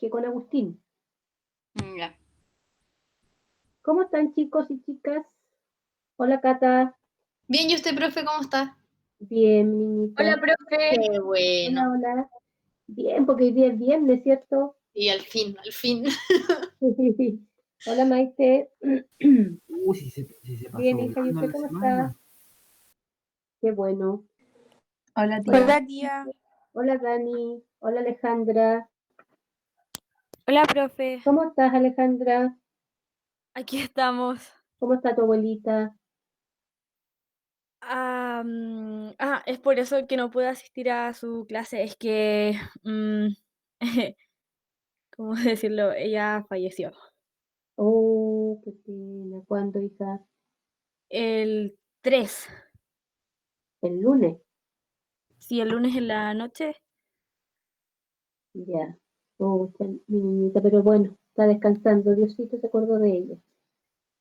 Jorge con Agustín. Ya. ¿Cómo están, chicos y chicas? Hola, Cata. Bien, ¿y usted, profe, cómo está? Bien, niñita. Hola, profe. Qué Hola, bueno. hola. Bien, porque hoy día es viernes, ¿cierto? Y al fin, al fin. Hola, Maite. Si se pasó Bien, hija, ¿y volando usted la cómo semana. está? Qué bueno. Hola, tía. Hola, tía. Hola, Dani. Hola, Alejandra. Hola, profe. ¿Cómo estás, Alejandra? Aquí estamos. ¿Cómo está tu abuelita? Es por eso que no puedo asistir a su clase. Es que, ¿cómo decirlo? Ella falleció. Oh, qué pena. ¿Cuándo, hija? El 3. El lunes. Sí, el lunes en la noche. Ya. Oh, mi niñita, pero bueno, está descansando. Diosito se acordó de ella.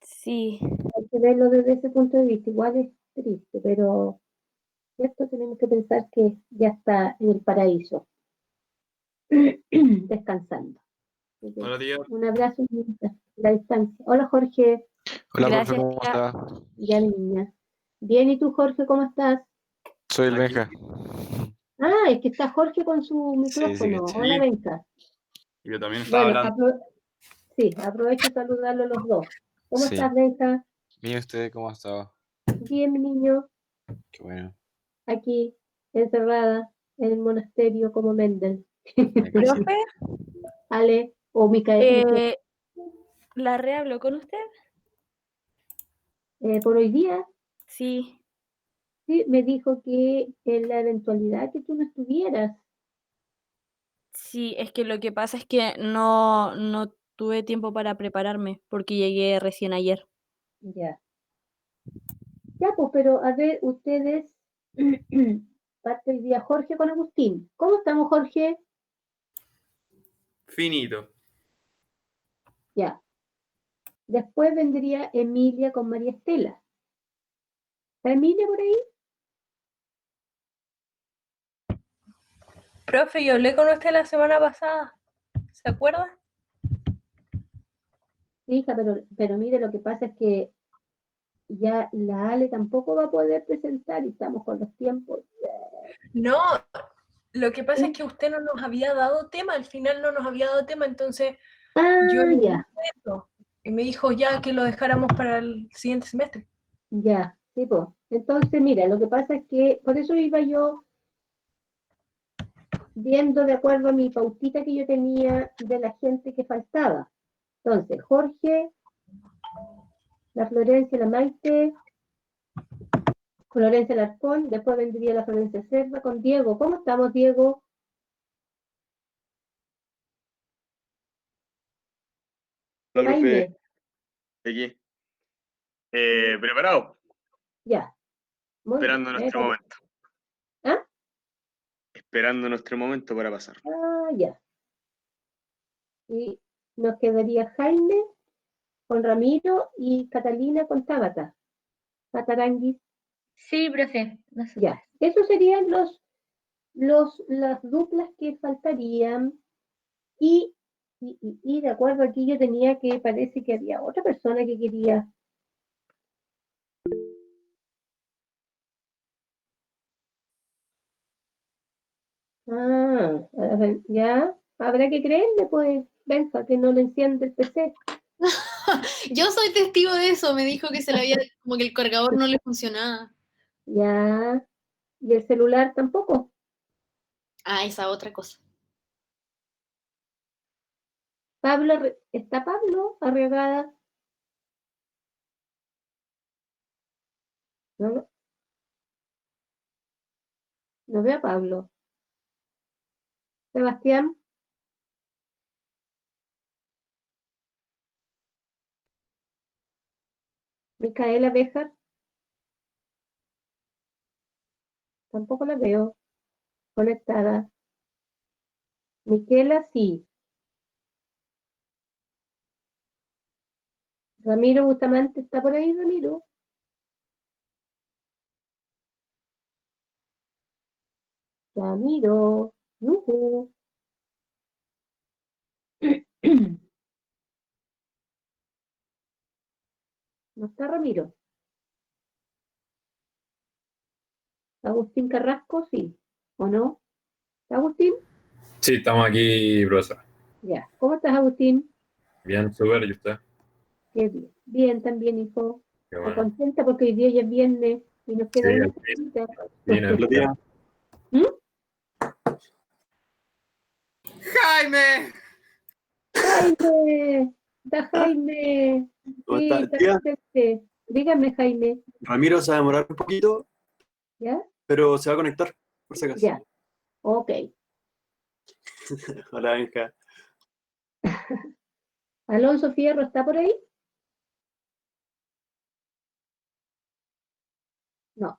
Sí. Hay que verlo desde ese punto de vista. Igual es triste, pero cierto tenemos que pensar que ya está en el paraíso, descansando. Así que Hola, tía. un abrazo niñita, a la distancia. Hola, Jorge. Hola, Gracias, profe, ¿cómo tía. está? Ya, niña. Bien, ¿y tú, Jorge, cómo estás? Soy el Aquí. Benja. Ah, es que está Jorge con su Sí, sí, micrófono. caché. Hola, Benja. Yo también estaba Bueno, hablando. sí, aprovecho de saludarlos los dos. ¿Cómo Sí. estás, Benja? Bien, ¿usted cómo ha estado? Bien, mi niño. Qué bueno. Aquí, encerrada en el monasterio como Mendel. Aquí sí. Profe, Ale o Micael, ¿la re habló con usted? por hoy día, Sí. sí, me dijo que en la eventualidad que tú no estuvieras, Sí, es que lo que pasa es que no tuve tiempo para prepararme porque llegué recién ayer. ya. Ya, pues, pero a ver, ustedes, parte hoy día Jorge con Agustín. ¿Cómo estamos, Jorge? Finito. Ya. Después vendría Emilia con María Estela. ¿Está Emilia por ahí? Profe, yo hablé con usted la semana pasada. ¿Se acuerda? Sí, hija, pero mire, lo que pasa es que ya la Ale tampoco va a poder presentar y estamos con los tiempos. No, lo que pasa es ¿Sí? que usted no nos había dado tema, al final no nos había dado tema, entonces yo Ah, le ya, dije eso. Y me dijo ya que lo dejáramos para el siguiente semestre. ya, sí, pues. Entonces, mira, lo que pasa es que por eso iba yo viendo de acuerdo a mi pautita que yo tenía de la gente que faltaba. Entonces, Jorge, la Florencia, la Maite, Florencia Larcón, después vendría la Florencia Cerda con Diego. ¿Cómo estamos, Diego? Hola, profe, Jaime, aquí. Preparado, ya, muy bien. esperando nuestro momento. ¿Ah? Esperando nuestro momento para pasar. Ah, ya. Y nos quedaría Jaime con Ramiro y Catalina con Tabata. Pataranguis, Sí, profe. ya. Esos serían las duplas que faltarían. Y de acuerdo aquí yo tenía que, parece que había otra persona que quería. A ver, ya, habrá que creerle, pues, Benja, que no le enciende el PC. Yo soy testigo de eso. Me dijo que se le había, como que el cargador no le funcionaba. Ya, y el celular tampoco. Ah, esa otra cosa. Pablo, ¿está Pablo Arriagada? No, no veo a Pablo. Sebastián, Micaela Béjar, tampoco la veo conectada. Miquela, sí. Ramiro Bustamante, ¿está por ahí, Ramiro? Ramiro, yujú. No está Ramiro. Agustín Carrasco, sí. ¿O no? ¿Está Agustín? Sí, estamos aquí, profesora. Ya. ¿Cómo estás, Agustín? Bien, súper, ¿y usted? Qué bien. Bien también, hijo. Qué Estoy bueno. contenta porque hoy día ya es viernes y nos queda Sí, una al fin. cosita. Bien, Hola, tía. ¡Jaime! ¡Jaime! ¡Da Jaime! ¿Cómo Sí, está, está tía? presente. Dígame, Jaime. Ramiro se va a demorar un poquito, ¿Ya? pero se va a conectar, por si acaso. Ya. Ok. Hola, Benja. Alonso Fierro, ¿está por ahí? No.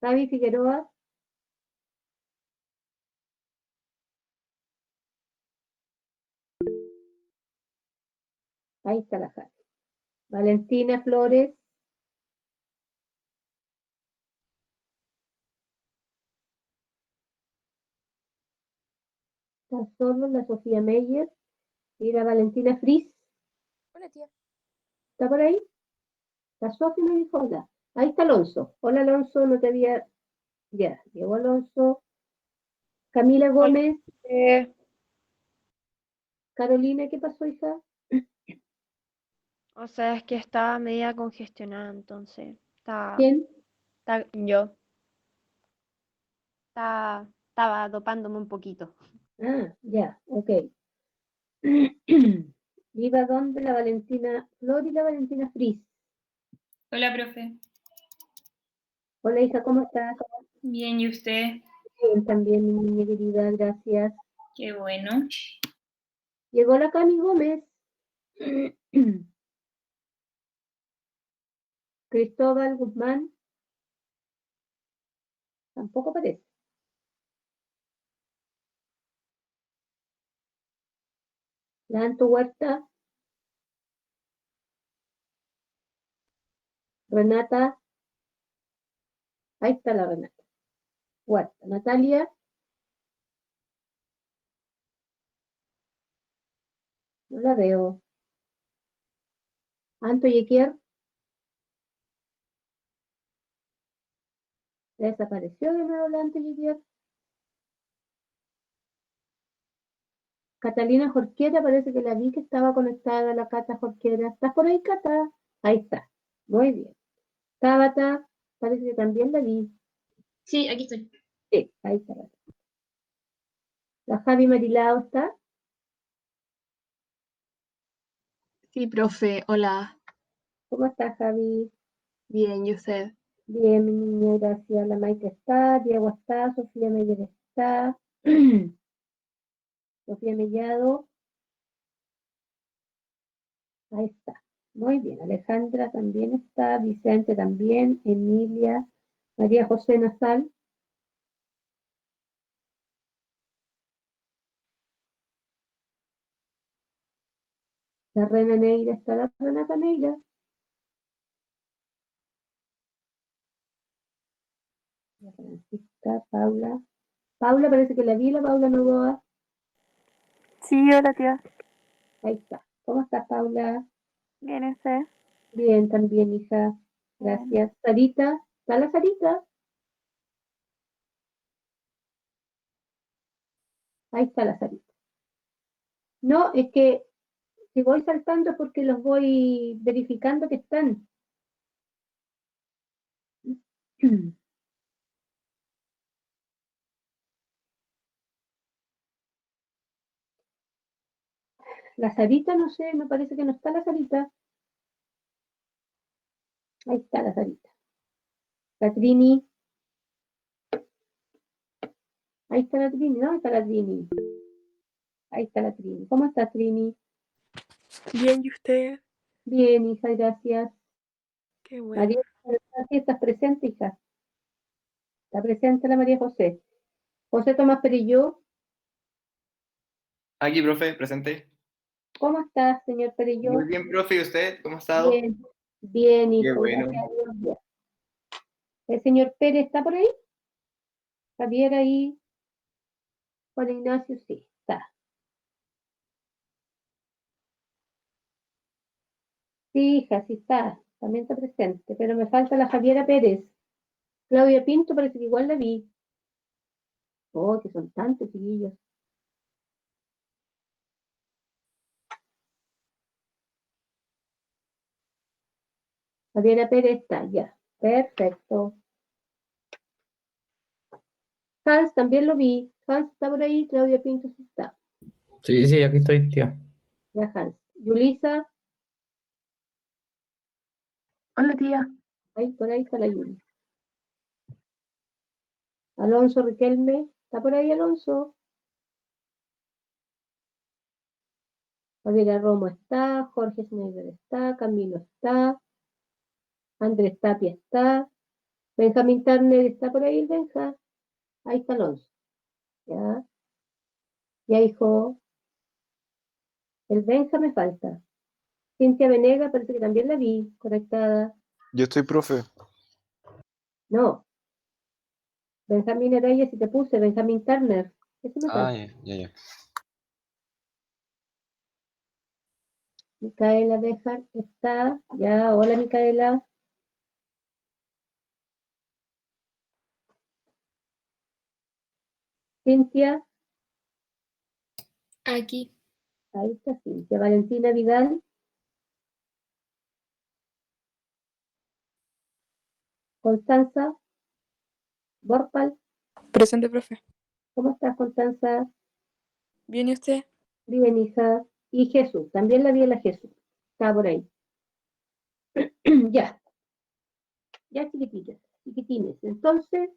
Javi Figueroa. Ahí está la Javi. Valentina Flores. Está solo la Sofía Meyer y la Valentina Fris. Hola, tía. ¿Está por ahí? La Sofía me dijo hola. Ahí está Alonso. Hola, Alonso, no te había... Ya, llegó Alonso. Camila Gómez. Carolina, ¿qué pasó, hija? O sea, es que estaba media congestionada, entonces ¿Quién? yo estaba dopándome un poquito. Ah, ya, ok. Iba donde la Valentina Flor y la Valentina Fris. Hola, profe. Hola, hija, ¿cómo estás? Bien, ¿y usted? Bien, también, mi niña querida, gracias. Qué bueno. Llegó la Cami Gómez. Cristóbal Guzmán. Tampoco aparece. La Anto Huerta. Renata. Ahí está la Renata. Huerta. Natalia. No la veo. Anto Yequier. Desapareció de nuevo la Anto Yequier. Catalina Jorquera, parece que la vi que estaba conectada a la Cata Jorquera. ¿Estás por ahí, Cata? Ahí está. Muy bien. Tabata, parece que también la vi. Sí, aquí estoy. Sí, ahí está. La Javi Marilao está. Sí, profe, hola. ¿Cómo está, Javi? Bien, ¿y usted? Bien, mi niña, gracias. La Maite está, Diego está, Sofía Meyer está. Sofía Mellado. Ahí está. Muy bien. Alejandra también está, Vicente también, Emilia, María José Nazal. La Rena Neira está, la Renata Neira. La Francisca, Paula. Paula, parece que la vi, la Paula Novoa. Sí, hola, tía. Ahí está. ¿Cómo estás, Paula? Bien, ¿usted? Bien, también, hija. Gracias. Sarita, ¿está la Sarita? Ahí está la Sarita. No, es que si voy saltando es porque los voy verificando que están. La Sarita, no sé, me parece que no está la Sarita. Ahí está la Sarita. La Trini. Ahí está la Trini, ¿no? Ahí está la Trini. Ahí está la Trini. ¿Cómo está Trini? Bien, ¿y usted? Bien, hija, gracias. Qué bueno. María José, ¿estás presente, hija? Está presente la María José. José Tomás Perilló. Aquí, profe, presente. ¿Cómo estás, señor Perilló? Muy bien, profe, ¿y usted? ¿Cómo ha estado? Bien, bien, Qué hijo, bueno. gracias a Dios. Bien. ¿El señor Pérez está por ahí? Javier ahí. Juan Ignacio, sí, está. Sí, hija, sí está. También está presente. Pero me falta la Javiera Pérez. Claudia Pinto parece que igual la vi. Oh, que son tantos, chiquillos. Javiera Pérez está, ya. Perfecto. Hans también lo vi. Hans está por ahí, Claudia Pinto sí está. Sí, sí, aquí estoy, tía. Ya, Hans. Yulisa, Hola, tía. ahí, por ahí está la Yuli. Alonso Riquelme, ¿está por ahí Alonso? Javiera Romo está, Jorge Schneider está, Camilo está, Andrés Tapia está, Benjamín Turner está por ahí, Benja. Ahí está Alonso. Ya. Ya, hijo. El Benja me falta. Cintia Venega, parece que también la vi, conectada. Yo estoy profe. No. Benjamín Araya, si te puse, Benjamín Turner. Ese me Ah, falta. ya. Micaela Bejar está. Ya, hola Micaela. Cintia, Aquí. ahí está Cintia. Valentina Vidal. Constanza. Borpal. Presente, profe. ¿Cómo estás, Constanza? ¿Bien y usted? Bien, hija. Y Jesús, también la vi a la Jesús. Está por ahí. Ya. Ya, chiquititas, chiquitines. Entonces,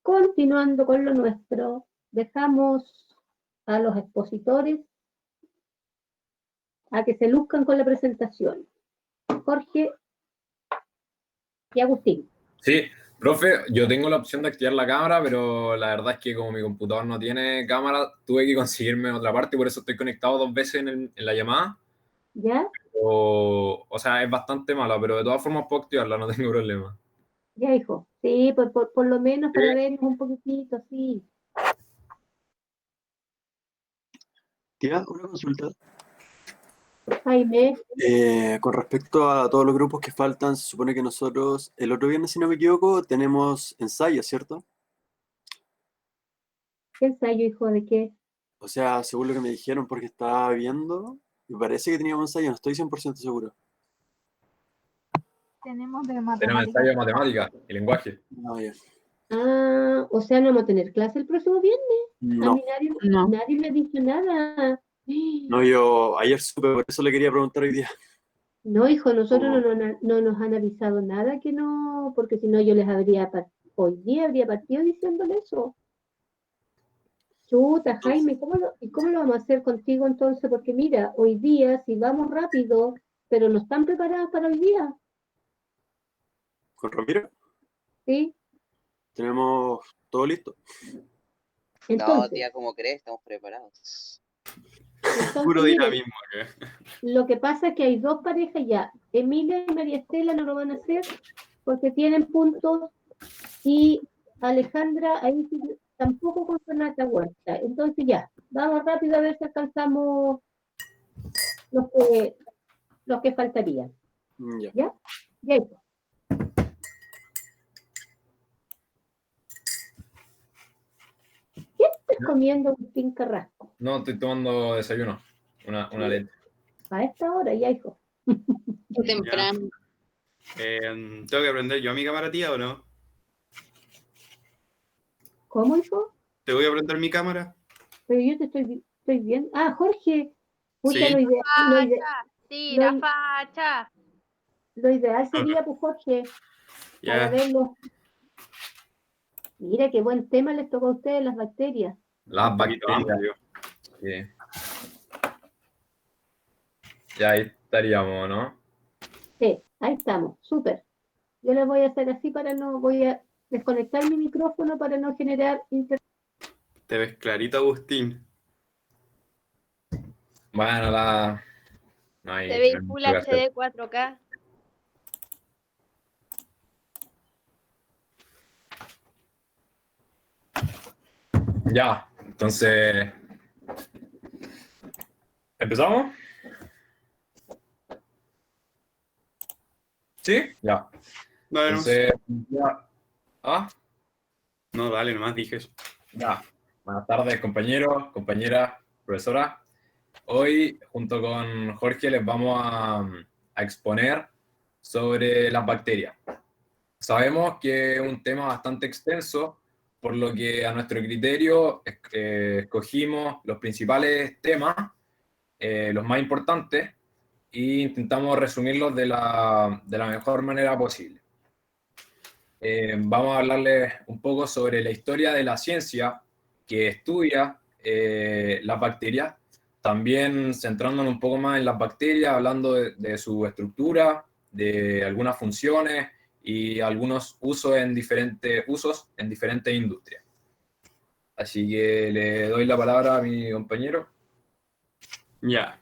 continuando con lo nuestro, dejamos a los expositores a que se luzcan con la presentación. Jorge y Agustín. Sí, profe, yo tengo la opción de activar la cámara, pero la verdad es que como mi computador no tiene cámara, tuve que conseguirme otra parte y por eso estoy conectado 2 veces en la llamada. ¿Ya? O sea, es bastante mala, pero de todas formas puedo activarla, no tengo problema. Ya, hijo. Sí, por lo menos para vernos un poquitito, sí. Tía, una consulta. Jaime, Con respecto a todos los grupos que faltan, se supone que nosotros, el otro viernes, si no me equivoco, tenemos ensayos, ¿cierto? ¿qué ensayo, hijo, de qué? O sea, según lo que me dijeron, porque estaba viendo, me parece que teníamos ensayos, no estoy 100% seguro. Tenemos de Tenemos ensayo de matemáticas y lenguaje. No, ya. Ah, o sea, no vamos a tener clase el próximo viernes. A No, mí No. nadie me ha dicho nada. no, yo ayer supe, por eso le quería preguntar hoy día. No, hijo, nosotros Oh. no nos han avisado nada que no, porque si no yo les habría, hoy día habría partido diciéndole eso. Chuta, Jaime, ¿cómo lo vamos a hacer contigo entonces? Porque mira, hoy día, si vamos rápido, pero no están preparados para hoy día, Con Ramiro ¿sí? tenemos todo listo. Entonces, tía, como crees, estamos preparados. Puro miren, dinamismo acá. lo que pasa es que hay dos parejas ya. Emilia y María Estela no lo van a hacer porque tienen puntos y Alejandra ahí sí tampoco con Renata Huerta. Entonces ya, vamos rápido a ver si alcanzamos los que faltarían. Ya. ¿Ya? Ya, hijo. ¿Qué estás comiendo, Agustín Carrasco? No, estoy tomando desayuno, una leche. A esta hora, ya, hijo. Qué temprano. ¿Tengo que aprender yo a mi cámara, tía, o no? ¿Cómo, hijo? ¿Te voy a prender mi cámara? Pero yo te estoy viendo. Ah, Jorge. Pucha, Sí. Tira facha. lo ideal sería, pues, Jorge, para Ya. verlo. Mira qué buen tema les tocó a ustedes, las bacterias. Las Un poquito bacterias. amplio. Sí. Ya ahí estaríamos, ¿no? Sí, ahí estamos, súper. Yo les voy a hacer así voy a desconectar mi micrófono para no generar Te ves clarito, Agustín. Bueno, no hay, Te veis no hay Full mucho que hacer. HD 4K. Ya, entonces. ¿Empezamos? ¿Sí? Ya. Dale, Entonces, ya. ¿Ah? no, dale, nomás dije eso. Ya. Buenas tardes, compañeros, compañeras, profesora. Hoy, junto con Jorge, les vamos a exponer sobre las bacterias. Sabemos que es un tema bastante extenso, por lo que a nuestro criterio escogimos los principales temas, los más importantes, e intentamos resumirlos de la mejor manera posible. Vamos a hablarles un poco sobre la historia de la ciencia que estudia las bacterias, también centrándonos un poco más en las bacterias, hablando de su estructura, de algunas funciones y algunos usos en diferentes industrias. Así que le doy la palabra a mi compañero. Ya.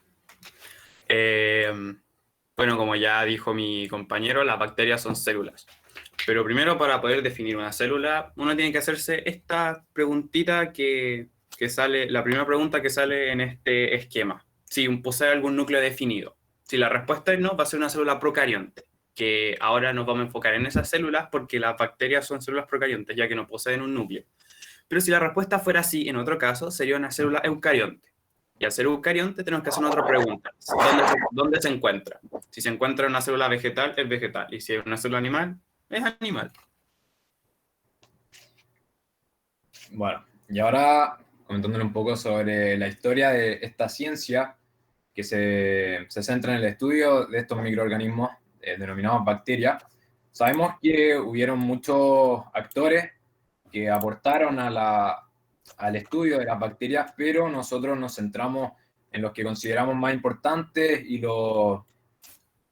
Bueno, como ya dijo mi compañero, las bacterias son células. Pero primero, para poder definir una célula, uno tiene que hacerse esta preguntita que sale, la primera pregunta que sale en este esquema. Si posee algún núcleo definido. Si la respuesta es no, va a ser una célula procarionte, que ahora nos vamos a enfocar en esas células porque las bacterias son células procariontes, ya que no poseen un núcleo. Pero si la respuesta fuera sí, en otro caso, sería una célula eucarionte. Y al ser eucarionte tenemos que hacer otra pregunta. ¿Dónde se encuentra? Si se encuentra en una célula vegetal, es vegetal. Y si es una célula animal, es animal. Bueno, y ahora comentándole un poco sobre la historia de esta ciencia que se centra en el estudio de estos microorganismos denominados bacterias. Sabemos que hubieron muchos actores que aportaron al estudio de las bacterias, pero nosotros nos centramos en los que consideramos más importantes y lo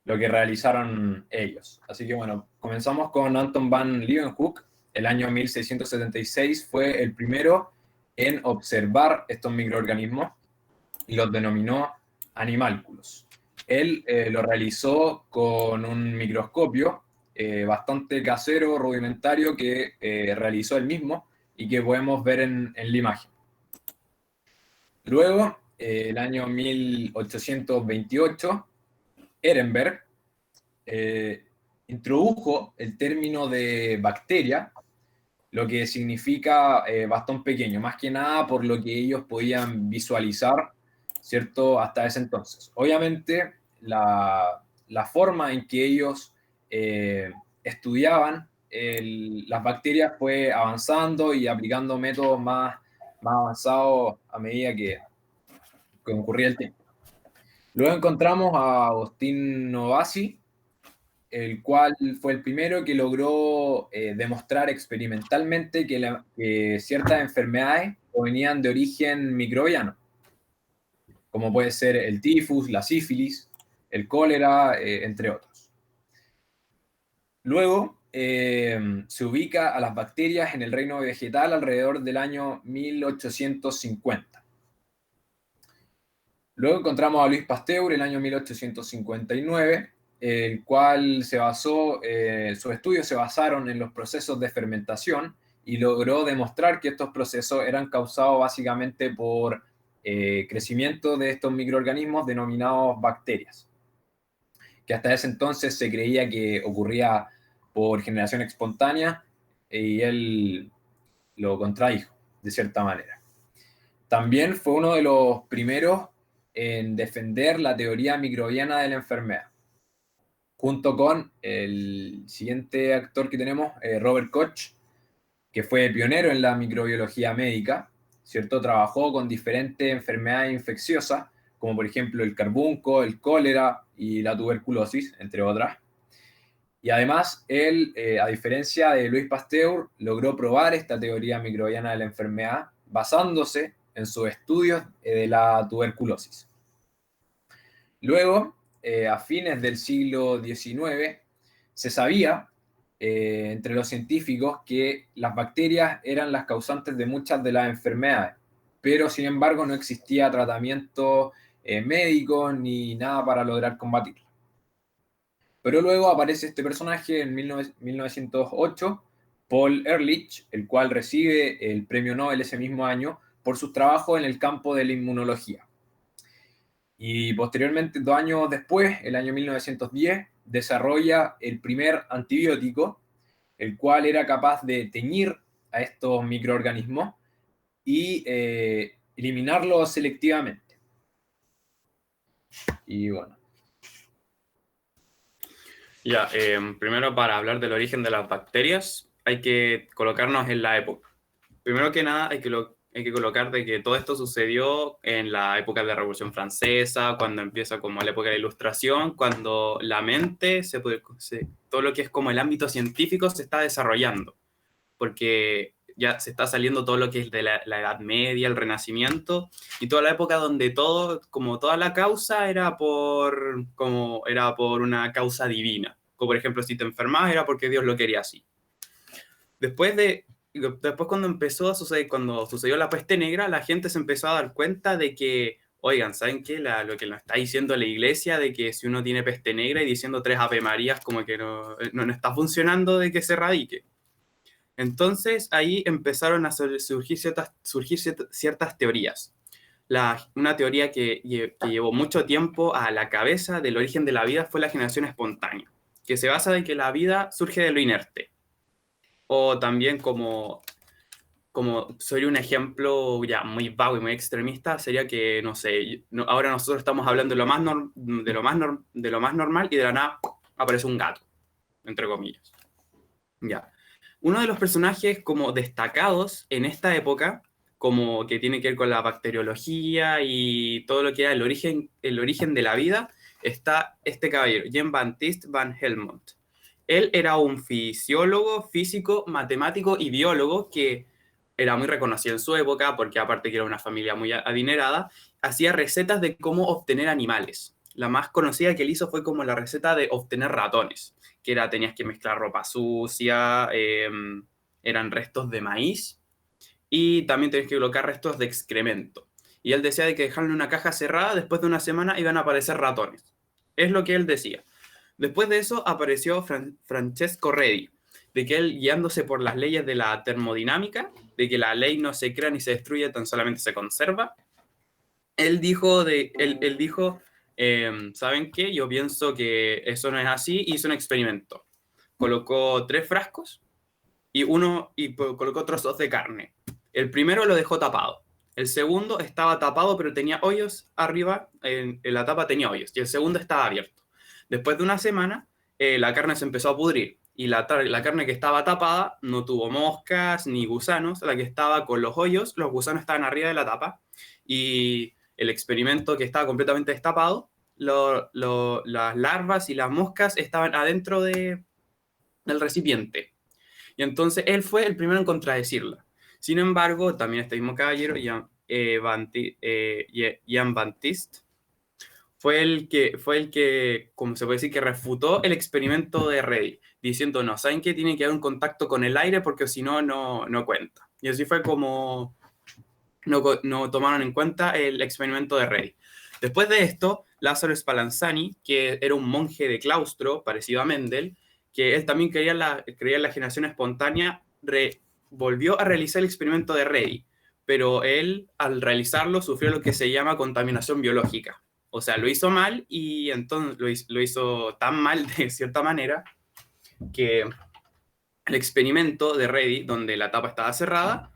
que realizaron ellos. Así que bueno, comenzamos con Anton van Leeuwenhoek. El año 1676 fue el primero en observar estos microorganismos y los denominó animálculos. Él lo realizó con un microscopio bastante casero, rudimentario, que realizó él mismo y que podemos ver en la imagen. Luego, el año 1828, Ehrenberg introdujo el término de bacteria, lo que significa bastón pequeño, más que nada por lo que ellos podían visualizar, ¿cierto? Hasta ese entonces. Obviamente, la forma en que ellos estudiaban las bacterias fue avanzando y aplicando métodos más avanzados a medida que concurría el tiempo. Luego encontramos a Agustín Novasi, el cual fue el primero que logró demostrar experimentalmente que ciertas enfermedades provenían de origen microbiano, como puede ser el tifus, la sífilis, el cólera, entre otros. Luego se ubica a las bacterias en el reino vegetal alrededor del año 1850. Luego encontramos a Louis Pasteur en el año 1859, el cual sus estudios se basaron en los procesos de fermentación y logró demostrar que estos procesos eran causados básicamente por crecimiento de estos microorganismos denominados bacterias, que hasta ese entonces se creía que ocurría por generación espontánea y él lo contradijo de cierta manera. También fue uno de los primeros en defender la teoría microbiana de la enfermedad, junto con el siguiente actor que tenemos, Robert Koch, que fue pionero en la microbiología médica, ¿cierto? Trabajó con diferentes enfermedades infecciosas, como por ejemplo el carbunco, el cólera y la tuberculosis, entre otras. Y además, él, a diferencia de Louis Pasteur, logró probar esta teoría microbiana de la enfermedad basándose en sus estudios de la tuberculosis. Luego, a fines del siglo XIX, se sabía entre los científicos que las bacterias eran las causantes de muchas de las enfermedades, pero sin embargo no existía tratamiento médico ni nada para lograr combatirlas. Pero luego aparece este personaje en 1908, Paul Ehrlich, el cual recibe el premio Nobel ese mismo año por sus trabajos en el campo de la inmunología. Y posteriormente, 2 años después, el año 1910, desarrolla el primer antibiótico, el cual era capaz de teñir a estos microorganismos y eliminarlos selectivamente. Y bueno. Ya, primero para hablar del origen de las bacterias, hay que colocarnos en la época. Primero que nada, hay que colocar de que todo esto sucedió en la época de la Revolución Francesa, cuando empieza como la época de la Ilustración, cuando la mente, todo lo que es como el ámbito científico se está desarrollando, porque ya se está saliendo todo lo que es de la Edad Media, el Renacimiento, y toda la época donde todo, como toda la causa era por una causa divina. Como por ejemplo, si te enfermabas era porque Dios lo quería así. Después cuando empezó a suceder, cuando sucedió la peste negra, la gente se empezó a dar cuenta de que, oigan, ¿saben qué? Lo que nos está diciendo la iglesia, de que si uno tiene peste negra y diciendo 3 Ave Marías, como que no está funcionando de que se erradique. Entonces ahí empezaron a surgir ciertas teorías. Una teoría que llevó mucho tiempo a la cabeza del origen de la vida fue la generación espontánea, que se basa en que la vida surge de lo inerte. O también como sería un ejemplo ya muy vago y muy extremista, sería que, no sé, ahora nosotros estamos hablando de lo más normal y de la nada aparece un gato, entre comillas. Ya. Uno de los personajes como destacados en esta época, como que tiene que ver con la bacteriología y todo lo que era el origen de la vida, está este caballero, Jean-Baptiste van Helmont. Él era un fisiólogo, físico, matemático y biólogo que era muy reconocido en su época porque aparte que era una familia muy adinerada, hacía recetas de cómo obtener animales. La más conocida que él hizo fue como la receta de obtener ratones, que tenías que mezclar ropa sucia, eran restos de maíz y también tenías que colocar restos de excremento. Y él decía de que dejarlo en una caja cerrada, después de una semana iban a aparecer ratones. Es lo que él decía. Después de eso apareció Francesco Redi, de que él, guiándose por las leyes de la termodinámica, de que la ley no se crea ni se destruye, tan solamente se conserva, él dijo, ¿saben qué? Yo pienso que eso no es así, hizo un experimento. Colocó 3 frascos y colocó trozos de carne. El primero lo dejó tapado. El segundo estaba tapado, pero tenía hoyos arriba, en la tapa tenía hoyos, y el segundo estaba abierto. Después de una semana, la carne se empezó a pudrir, y la carne que estaba tapada no tuvo moscas ni gusanos. La que estaba con los hoyos, los gusanos estaban arriba de la tapa, y el experimento que estaba completamente destapado, las larvas y las moscas estaban adentro del recipiente. Y entonces él fue el primero en contradecirla. Sin embargo, también este mismo caballero, Jean-Baptiste, fue el que, como se puede decir, que refutó el experimento de Redi, diciendo, no, ¿saben qué? Tiene que haber un contacto con el aire porque si no, no cuenta. Y así fue como no tomaron en cuenta el experimento de Redi. Después de esto, Lázaro Spallanzani, que era un monje de claustro, parecido a Mendel, que él también creía en la generación espontánea, volvió a realizar el experimento de Redi, pero él, al realizarlo, sufrió lo que se llama contaminación biológica. O sea, lo hizo mal y entonces lo hizo tan mal de cierta manera que el experimento de Redi, donde la tapa estaba cerrada,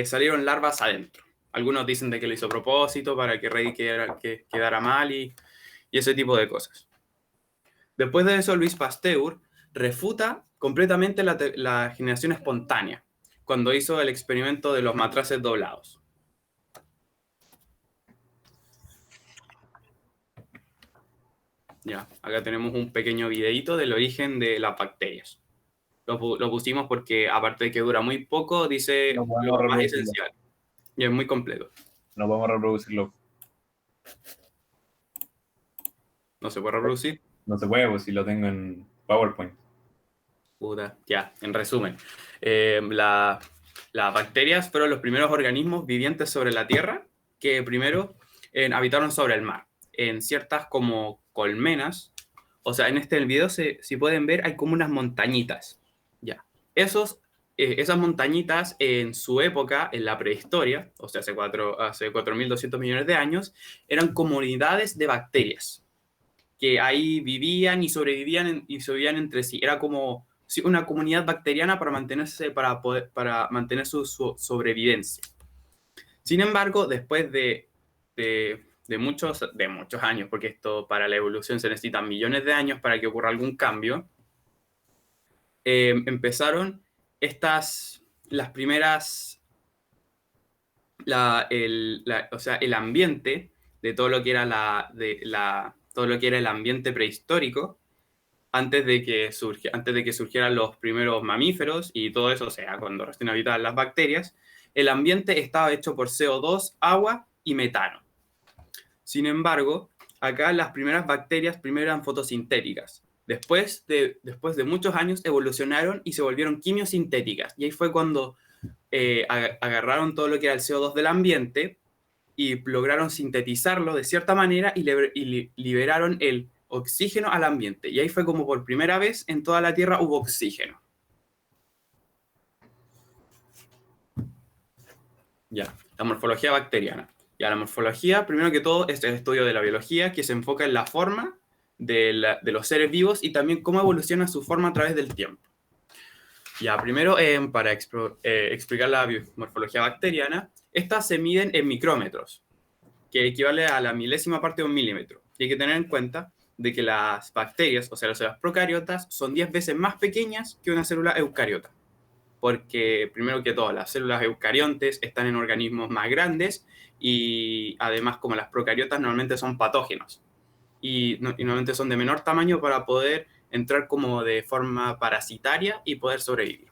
salieron larvas adentro. Algunos dicen de que lo hizo a propósito para que Redi quedara mal y ese tipo de cosas. Después de eso, Louis Pasteur refuta completamente la generación espontánea cuando hizo el experimento de los matraces doblados. Ya, acá tenemos un pequeño videíto del origen de las bacterias. Lo pusimos porque, aparte de que dura muy poco, dice lo más esencial. Y es muy completo. No podemos reproducirlo. ¿No se puede reproducir? No se puede, pues si lo tengo en PowerPoint. Puta, ya, en resumen. Las bacterias fueron los primeros organismos vivientes sobre la Tierra que primero habitaron sobre el mar, en ciertas como colmenas. O sea, en el video, si pueden ver, hay como unas montañitas. Ya. Esas montañitas en su época, en la prehistoria, o sea, hace 4.200 millones de años, eran comunidades de bacterias. que ahí vivían y sobrevivían entre sí. Era como una comunidad bacteriana para mantener su sobrevivencia. Sin embargo, después de muchos años, porque esto para la evolución se necesitan millones de años para que ocurra algún cambio, empezaron las primeras, o sea, el ambiente de todo lo que era todo lo que era el ambiente prehistórico, antes de que surgieran los primeros mamíferos y todo eso, o sea, cuando recién habitaban las bacterias, el ambiente estaba hecho por CO2, agua y metano. Sin embargo, acá las primeras bacterias primero eran fotosintéticas. Después de muchos años evolucionaron y se volvieron quimiosintéticas. Y ahí fue cuando agarraron todo lo que era el CO2 del ambiente y lograron sintetizarlo de cierta manera y liberaron el oxígeno al ambiente. Y ahí fue como por primera vez en toda la Tierra hubo oxígeno. Ya, la morfología bacteriana. Ya, la morfología, primero que todo, es el estudio de la biología que se enfoca en la forma de los seres vivos y también cómo evoluciona su forma a través del tiempo. Ya, primero, para explicar la morfología bacteriana, estas se miden en micrómetros, que equivale a la milésima parte de un milímetro. Y hay que tener en cuenta de que las bacterias, o sea, las células procariotas, son 10 veces más pequeñas que una célula eucariota. Porque, primero que todo, las células eucariontes están en organismos más grandes y además, como las procariotas, normalmente son patógenos. Y normalmente son de menor tamaño para poder entrar como de forma parasitaria y poder sobrevivir.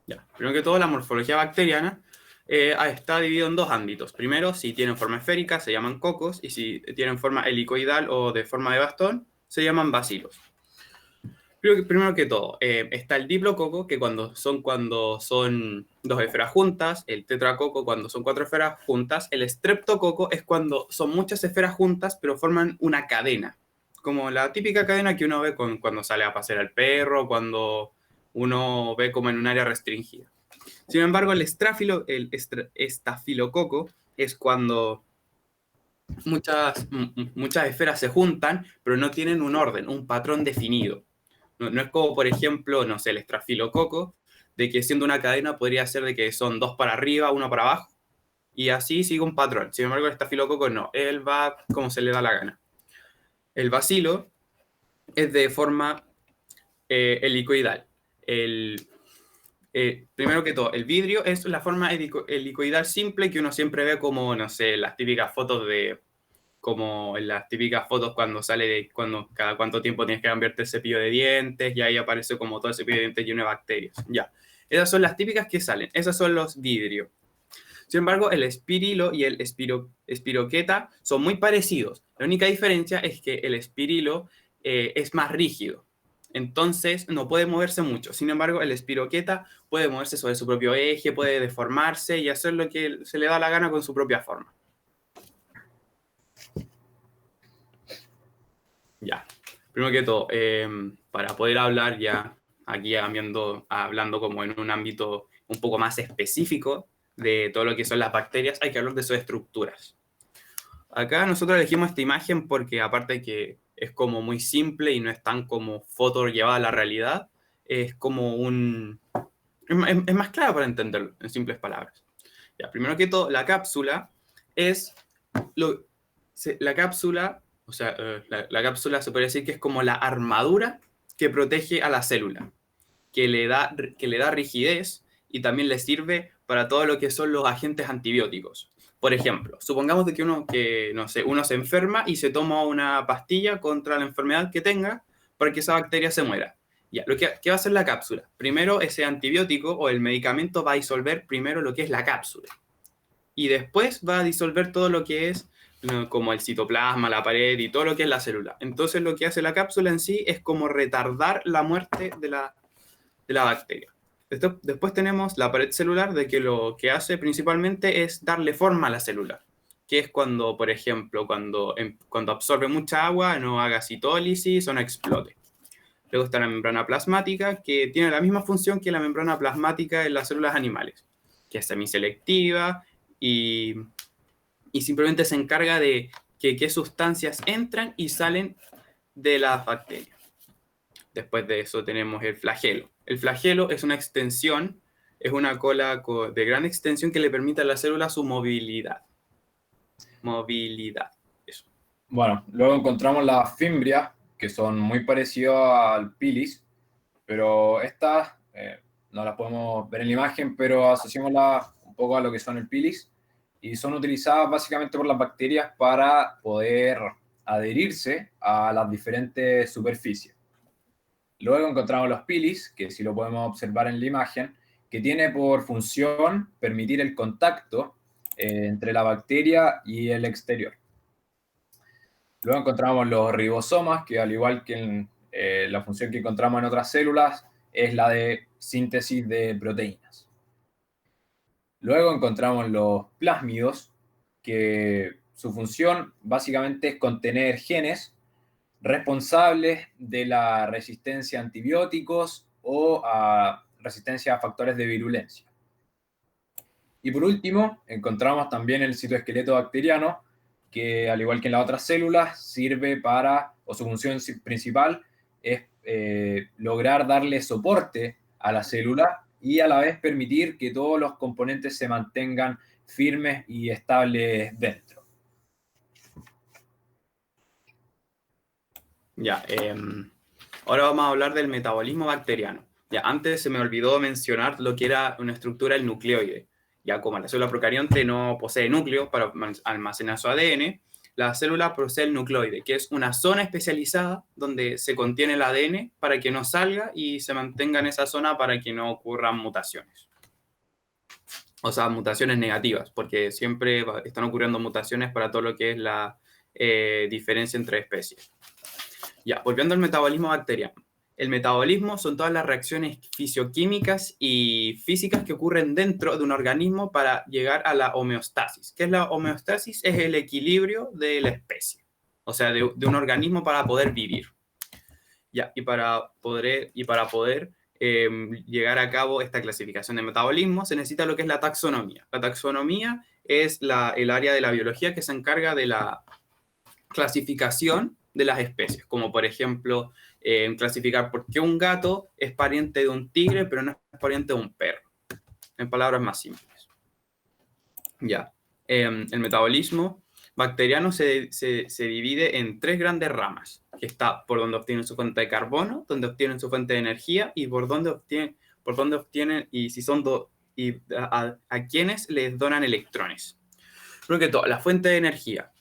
Ya. Primero que todo, la morfología bacteriana está dividida en dos ámbitos. Primero, si tienen forma esférica, se llaman cocos, y si tienen forma helicoidal o de forma de bastón, se llaman bacilos. Primero que todo, está el diplococo, que cuando son dos esferas juntas, el tetracoco cuando son 4 esferas juntas, el streptococo es cuando son muchas esferas juntas, pero forman una cadena, como la típica cadena que uno ve cuando sale a pasear al perro, cuando uno ve como en un área restringida. Sin embargo, el estafilococo es cuando muchas esferas se juntan, pero no tienen un orden, un patrón definido. No es como, por ejemplo, no sé, el estrafilococo, de que siendo una cadena podría ser de que son 2 para arriba, 1 para abajo, y así sigue un patrón. Sin embargo, el estafilococo no, él va como se le da la gana. El bacilo es de forma helicoidal. Primero que todo, el vidrio es la forma helicoidal simple que uno siempre ve como, no sé, las típicas fotos como en las típicas fotos cuando cuando cada cuánto tiempo tienes que cambiarte el cepillo de dientes, y ahí aparece como todo el cepillo de dientes lleno de bacterias. Ya, esas son las típicas que salen, esas son los vidrios. Sin embargo, el espirilo y el espiroqueta son muy parecidos. La única diferencia es que el espirilo es más rígido, entonces no puede moverse mucho. Sin embargo, el espiroqueta puede moverse sobre su propio eje, puede deformarse y hacer lo que se le da la gana con su propia forma. Ya, primero que todo, para poder hablar ya aquí hablando como en un ámbito un poco más específico de todo lo que son las bacterias, hay que hablar de sus estructuras. Acá nosotros elegimos esta imagen porque aparte que es como muy simple y no es tan como foto llevada a la realidad, es como es más claro para entenderlo en simples palabras. Ya, primero que todo, la cápsula es la cápsula. O sea, la cápsula se puede decir que es como la armadura que protege a la célula, que le da rigidez y también le sirve para todo lo que son los agentes antibióticos. Por ejemplo, supongamos de que uno se enferma y se toma una pastilla contra la enfermedad que tenga para que esa bacteria se muera. Ya, ¿qué va a hacer la cápsula? Primero, ese antibiótico o el medicamento va a disolver primero lo que es la cápsula. Y después va a disolver todo lo que es como el citoplasma, la pared y todo lo que es la célula. Entonces lo que hace la cápsula en sí es como retardar la muerte de la bacteria. Después tenemos la pared celular, de que lo que hace principalmente es darle forma a la célula, que es cuando, por ejemplo, cuando absorbe mucha agua, no haga citólisis o no explote. Luego está la membrana plasmática, que tiene la misma función que la membrana plasmática en las células animales, que es semiselectiva y y simplemente se encarga de qué sustancias entran y salen de las bacterias. Después de eso tenemos el flagelo. El flagelo es una extensión, es una cola de gran extensión que le permite a la célula su movilidad. Movilidad, eso. Bueno, luego encontramos las fimbrias, que son muy parecidas al pilis, pero estas no las podemos ver en la imagen, pero asociémoslas un poco a lo que son el pilis, y son utilizadas básicamente por las bacterias para poder adherirse a las diferentes superficies. Luego encontramos los pilis, que sí lo podemos observar en la imagen, que tiene por función permitir el contacto entre la bacteria y el exterior. Luego encontramos los ribosomas, que al igual que en la función que encontramos en otras células, es la de síntesis de proteínas. Luego encontramos los plásmidos, que su función básicamente es contener genes responsables de la resistencia a antibióticos o a resistencia a factores de virulencia. Y por último, encontramos también el citoesqueleto bacteriano, que al igual que en las otras células, sirve para, o su función principal es lograr darle soporte a la célula y a la vez permitir que todos los componentes se mantengan firmes y estables dentro. Ya, ahora vamos a hablar del metabolismo bacteriano. Ya, antes se me olvidó mencionar lo que era una estructura del nucleoide. Ya, como la célula procarionte no posee núcleo para almacenar su ADN, la célula posee el nucleoide, que es una zona especializada donde se contiene el ADN para que no salga y se mantenga en esa zona para que no ocurran mutaciones. O sea, mutaciones negativas, porque siempre están ocurriendo mutaciones para todo lo que es la diferencia entre especies. Ya, volviendo al metabolismo bacteriano. El metabolismo son todas las reacciones fisioquímicas y físicas que ocurren dentro de un organismo para llegar a la homeostasis. ¿Qué es la homeostasis? Es el equilibrio de la especie, o sea, de un organismo para poder vivir. Ya, y para poder llegar a cabo esta clasificación de metabolismo se necesita lo que es la taxonomía. La taxonomía es el área de la biología que se encarga de la clasificación de las especies, como por ejemplo clasificar por qué un gato es pariente de un tigre pero no es pariente de un perro, en palabras más simples. Ya, el metabolismo bacteriano se divide en tres grandes ramas, que está por donde obtienen su fuente de carbono, donde obtienen su fuente de energía y por donde obtienen y si son a quienes les donan electrones. Primero que todo, la fuente de energía.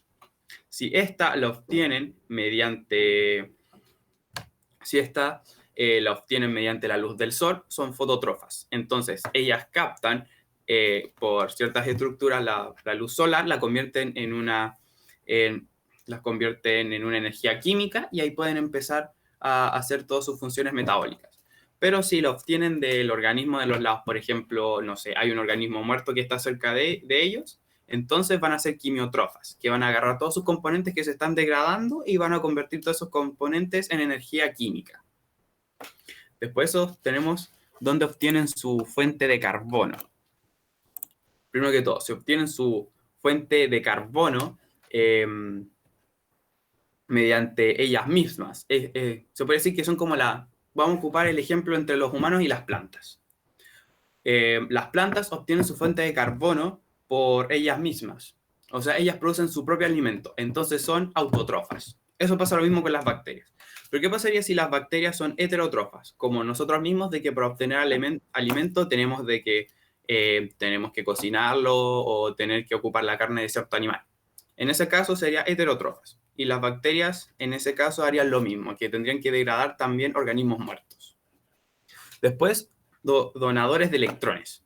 Si esta la obtienen mediante la luz del sol, son fotótrofas. Entonces, ellas captan por ciertas estructuras la luz solar, la convierten en una energía química y ahí pueden empezar a hacer todas sus funciones metabólicas. Pero si la obtienen del organismo de los lados, por ejemplo, no sé, hay un organismo muerto que está cerca de ellos, entonces van a ser quimiotrofas, que van a agarrar todos sus componentes que se están degradando y van a convertir todos esos componentes en energía química. Después tenemos dónde obtienen su fuente de carbono. Primero que todo, se obtienen su fuente de carbono mediante ellas mismas. Se puede decir que son como vamos a ocupar el ejemplo entre los humanos y las plantas. Las plantas obtienen su fuente de carbono por ellas mismas. O sea, ellas producen su propio alimento. Entonces son autotrofas. Eso pasa lo mismo con las bacterias. Pero ¿qué pasaría si las bacterias son heterotrofas? Como nosotros mismos, de que para obtener alimento tenemos que cocinarlo o tener que ocupar la carne de cierto animal. En ese caso sería heterotrofas. Y las bacterias en ese caso harían lo mismo, que tendrían que degradar también organismos muertos. Después, donadores de electrones.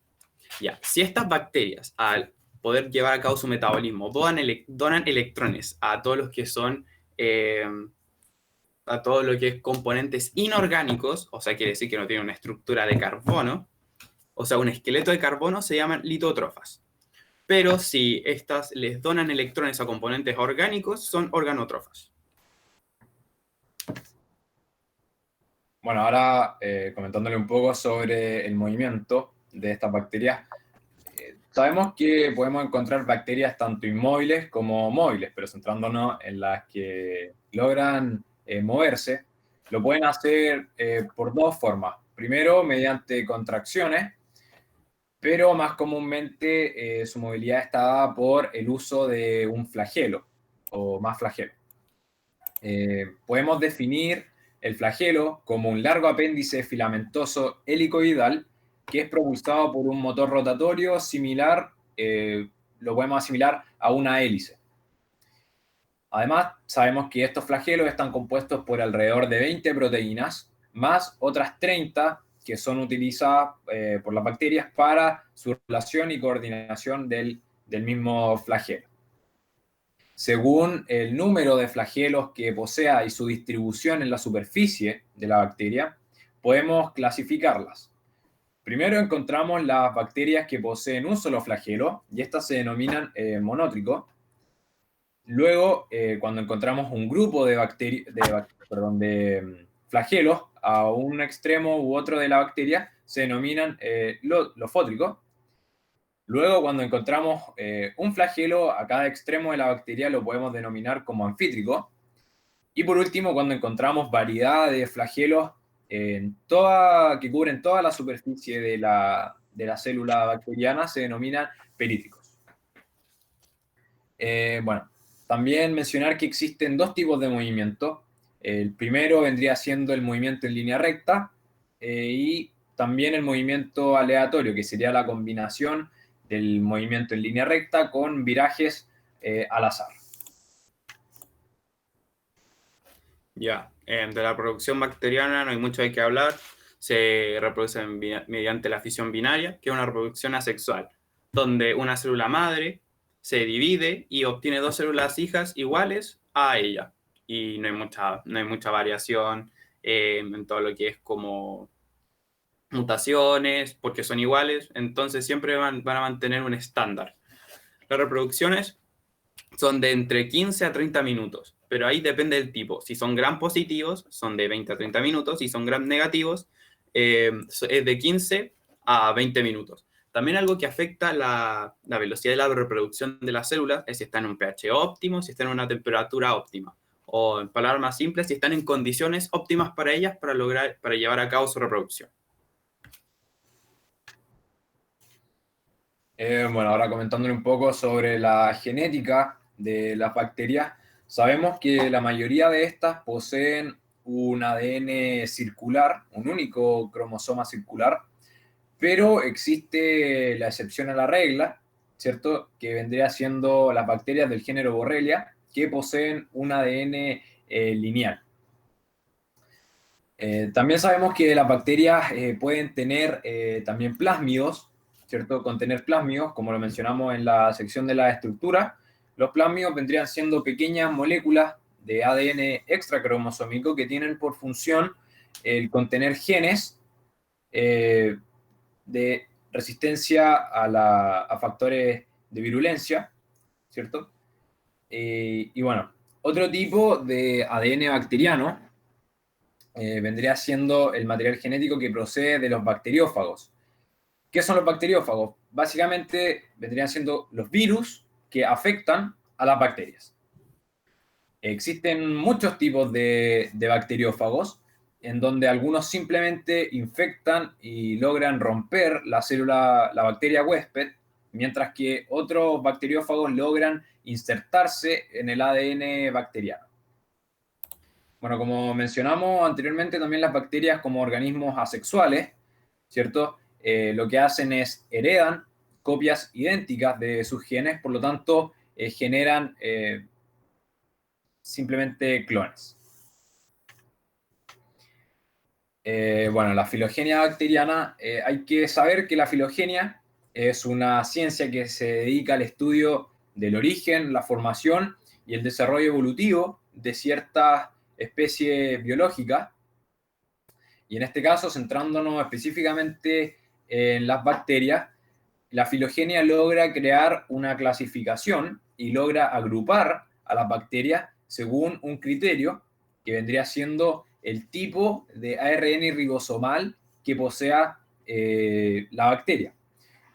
Ya, si estas bacterias, al poder llevar a cabo su metabolismo, donan electrones a todos los que son, a todo lo que es componentes inorgánicos, o sea, quiere decir que no tienen una estructura de carbono, o sea, un esqueleto de carbono, se llaman litótrofas. Pero si estas les donan electrones a componentes orgánicos, son organótrofas. Bueno, ahora comentándole un poco sobre el movimiento de estas bacterias, Sabemos que podemos encontrar bacterias tanto inmóviles como móviles, pero centrándonos en las que logran moverse, lo pueden hacer por dos formas. Primero, mediante contracciones, pero más comúnmente su movilidad está dada por el uso de un flagelo o más flagelos. Podemos definir el flagelo como un largo apéndice filamentoso helicoidal que es propulsado por un motor rotatorio similar, lo podemos asimilar a una hélice. Además, sabemos que estos flagelos están compuestos por alrededor de 20 proteínas, más otras 30 que son utilizadas por las bacterias para su relación y coordinación del mismo flagelo. Según el número de flagelos que posea y su distribución en la superficie de la bacteria, podemos clasificarlas. Primero encontramos las bacterias que poseen un solo flagelo, y estas se denominan monótricos. Luego, cuando encontramos un grupo de flagelos a un extremo u otro de la bacteria, se denominan lofótricos. Luego, cuando encontramos un flagelo a cada extremo de la bacteria, lo podemos denominar como anfítrico. Y por último, cuando encontramos variedad de flagelos que cubren toda la superficie de la célula bacteriana, se denominan perítricos. Bueno, también mencionar que existen dos tipos de movimiento. El primero vendría siendo el movimiento en línea recta y también el movimiento aleatorio, que sería la combinación del movimiento en línea recta con virajes al azar. Ya, de la reproducción bacteriana no hay mucho de qué hablar. Se reproducen mediante la fisión binaria, que es una reproducción asexual, donde una célula madre se divide y obtiene dos células hijas iguales a ella. Y no hay mucha variación en todo lo que es como mutaciones, porque son iguales, entonces siempre van a mantener un estándar. Las reproducciones son de entre 15 a 30 minutos, pero ahí depende del tipo. Si son gram positivos, son de 20 a 30 minutos. Si son gram negativos, es de 15 a 20 minutos. También algo que afecta la velocidad de la reproducción de las células es si están en un pH óptimo, si están en una temperatura óptima. O en palabras más simples, si están en condiciones óptimas para ellas para llevar a cabo su reproducción. Bueno, ahora comentándole un poco sobre la genética de las bacterias, sabemos que la mayoría de estas poseen un ADN circular, un único cromosoma circular, pero existe la excepción a la regla, ¿cierto? Que vendría siendo las bacterias del género Borrelia, que poseen un ADN lineal. También sabemos que las bacterias pueden tener también plásmidos, ¿cierto? Contener plásmidos, como lo mencionamos en la sección de la estructura. Los plásmidos vendrían siendo pequeñas moléculas de ADN extracromosómico que tienen por función el contener genes de resistencia a factores de virulencia, ¿cierto? Y bueno, otro tipo de ADN bacteriano vendría siendo el material genético que procede de los bacteriófagos. ¿Qué son los bacteriófagos? Básicamente vendrían siendo los virus que afectan a las bacterias. Existen muchos tipos de bacteriófagos, en donde algunos simplemente infectan y logran romper la bacteria huésped, mientras que otros bacteriófagos logran insertarse en el ADN bacteriano. Bueno, como mencionamos anteriormente, también las bacterias como organismos asexuales, ¿cierto? Lo que hacen es heredan copias idénticas de sus genes, por lo tanto, generan simplemente clones. Bueno, la filogenia bacteriana, hay que saber que la filogenia es una ciencia que se dedica al estudio del origen, la formación y el desarrollo evolutivo de ciertas especies biológicas. Y en este caso, centrándonos específicamente en las bacterias, la filogenia logra crear una clasificación y logra agrupar a las bacterias según un criterio que vendría siendo el tipo de ARN ribosomal que posea la bacteria.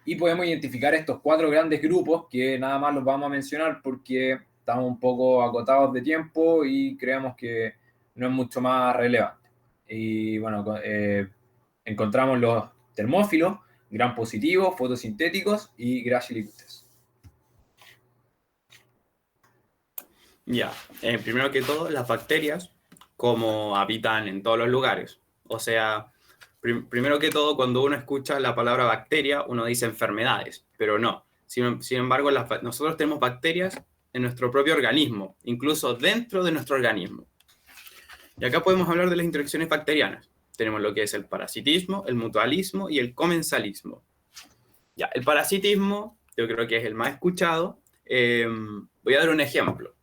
y podemos identificar estos 4 grandes grupos que nada más los vamos a mencionar porque estamos un poco acotados de tiempo y creemos que no es mucho más relevante. Y bueno, encontramos los termófilos, gram positivos, fotosintéticos y gracilicites. Ya, primero que todo, las bacterias, como habitan en todos los lugares. O sea, primero que todo, cuando uno escucha la palabra bacteria, uno dice enfermedades, pero no. Sin embargo, nosotros tenemos bacterias en nuestro propio organismo, incluso dentro de nuestro organismo. Y acá podemos hablar de las interacciones bacterianas. Tenemos lo que es el parasitismo, el mutualismo y el comensalismo. Ya, el parasitismo, yo creo que es el más escuchado. Voy a dar un ejemplo.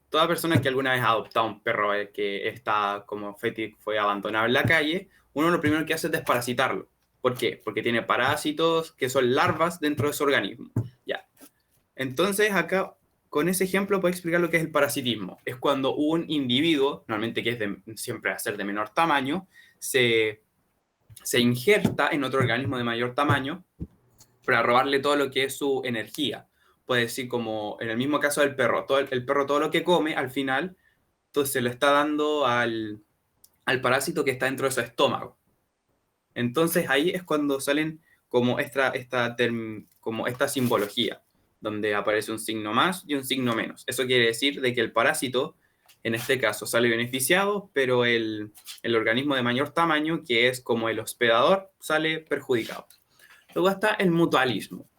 Toda persona que alguna vez ha adoptado un perro que está como fue abandonado en la calle, uno lo primero que hace es desparasitarlo. ¿Por qué? Porque tiene parásitos que son larvas dentro de su organismo. Ya. Entonces acá, con ese ejemplo, puedo explicar lo que es el parasitismo. Es cuando un individuo, normalmente que es siempre va a ser de menor tamaño, se injerta en otro organismo de mayor tamaño para robarle todo lo que es su energía. Puede decir, como en el mismo caso del perro, el perro todo lo que come, al final, entonces se lo está dando al parásito que está dentro de su estómago. Entonces ahí es cuando salen como esta simbología, donde aparece un signo más y un signo menos. Eso quiere decir de que el parásito, en este caso, sale beneficiado, pero el organismo de mayor tamaño, que es como el hospedador, sale perjudicado. Luego está el mutualismo.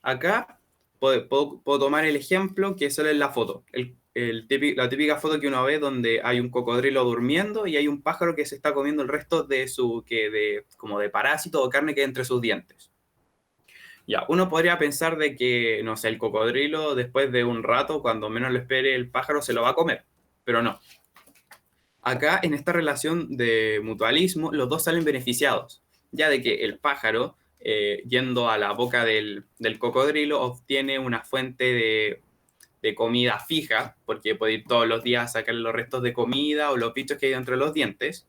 Acá puedo tomar el ejemplo que sale en la foto. La típica foto que uno ve donde hay un cocodrilo durmiendo y hay un pájaro que se está comiendo el resto de como de parásito o carne que hay entre sus dientes. Ya, uno podría pensar de que, no sé, el cocodrilo después de un rato, cuando menos lo espere, el pájaro se lo va a comer, pero no. Acá, en esta relación de mutualismo, los dos salen beneficiados, ya de que el pájaro, yendo a la boca del cocodrilo, obtiene una fuente de comida fija, porque puede ir todos los días a sacar los restos de comida o los bichos que hay dentro de los dientes,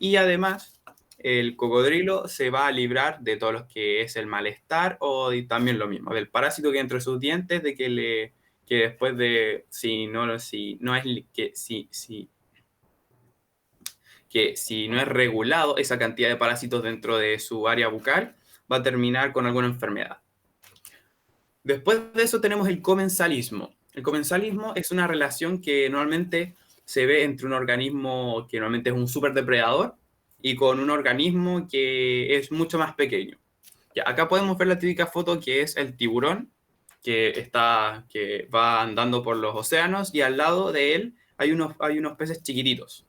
y además el cocodrilo se va a librar de todo lo que es el malestar o también lo mismo, del parásito que hay entre sus dientes, de que después de, si no es regulado esa cantidad de parásitos dentro de su área bucal, va a terminar con alguna enfermedad. Después de eso tenemos el comensalismo. El comensalismo es una relación que normalmente se ve entre un organismo que normalmente es un superdepredador y con un organismo que es mucho más pequeño. Ya, acá podemos ver la típica foto que es el tiburón que va andando por los océanos y al lado de él hay unos peces chiquititos.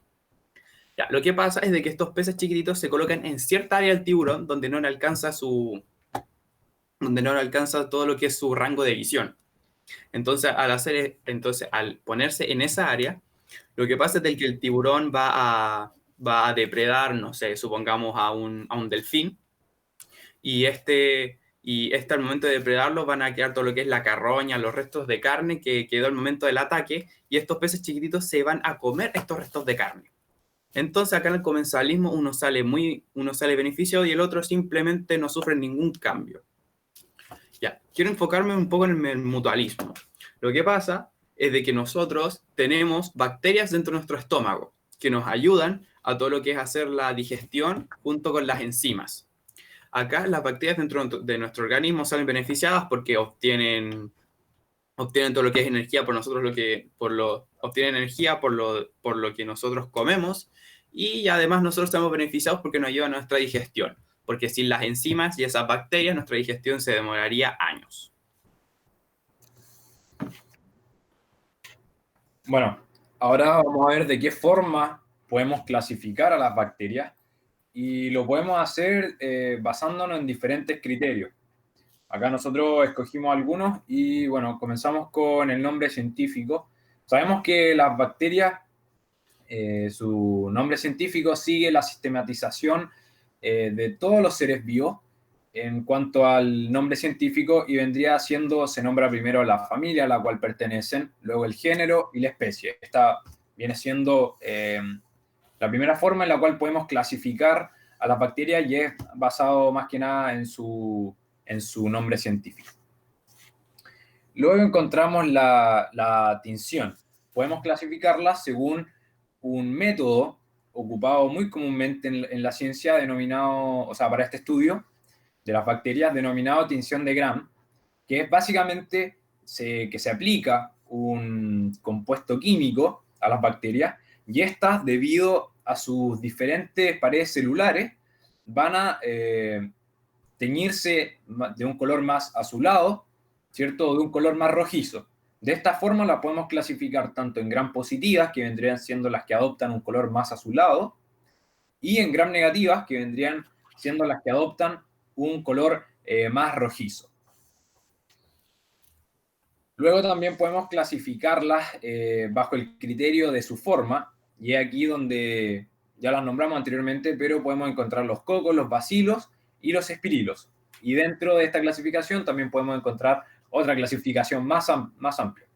Ya, lo que pasa es de que estos peces chiquititos se colocan en cierta área del tiburón donde no le alcanza todo lo que es su rango de visión. Entonces, al ponerse en esa área, lo que pasa es de que el tiburón va a depredar, no sé, supongamos a un delfín, y al momento de depredarlo van a quedar todo lo que es la carroña, los restos de carne que quedó al momento del ataque, y estos peces chiquititos se van a comer estos restos de carne. Entonces acá en el comensalismo uno sale beneficiado y el otro simplemente no sufre ningún cambio. Ya, quiero enfocarme un poco en el mutualismo. Lo que pasa es de que nosotros tenemos bacterias dentro de nuestro estómago que nos ayudan a todo lo que es hacer la digestión junto con las enzimas. Acá las bacterias dentro de nuestro organismo salen beneficiadas porque obtienen todo lo que es energía obtienen energía por lo que nosotros comemos, y además nosotros estamos beneficiados porque nos ayuda a nuestra digestión, porque sin las enzimas y esas bacterias nuestra digestión se demoraría años. Bueno, ahora vamos a ver de qué forma podemos clasificar a las bacterias, y lo podemos hacer basándonos en diferentes criterios. Acá nosotros escogimos algunos y bueno, comenzamos con el nombre científico. Sabemos que las bacterias, su nombre científico sigue la sistematización de todos los seres vivos en cuanto al nombre científico, y vendría siendo, se nombra primero la familia a la cual pertenecen, luego el género y la especie. Esta viene siendo la primera forma en la cual podemos clasificar a las bacterias, y es basado más que nada en su en su nombre científico. Luego encontramos la tinción. Podemos clasificarla según un método ocupado muy comúnmente en la ciencia denominado, o sea, para este estudio de las bacterias, denominado tinción de Gram, que es básicamente que se aplica un compuesto químico a las bacterias y estas, debido a sus diferentes paredes celulares, van a teñirse de un color más azulado, ¿cierto? O de un color más rojizo. De esta forma la podemos clasificar tanto en gram positivas, que vendrían siendo las que adoptan un color más azulado, y en gram negativas, que vendrían siendo las que adoptan un color más rojizo. Luego también podemos clasificarlas bajo el criterio de su forma, y es aquí donde ya las nombramos anteriormente, pero podemos encontrar los cocos, los bacilos y los espirilos. Y dentro de esta clasificación también podemos encontrar otra clasificación más amplia.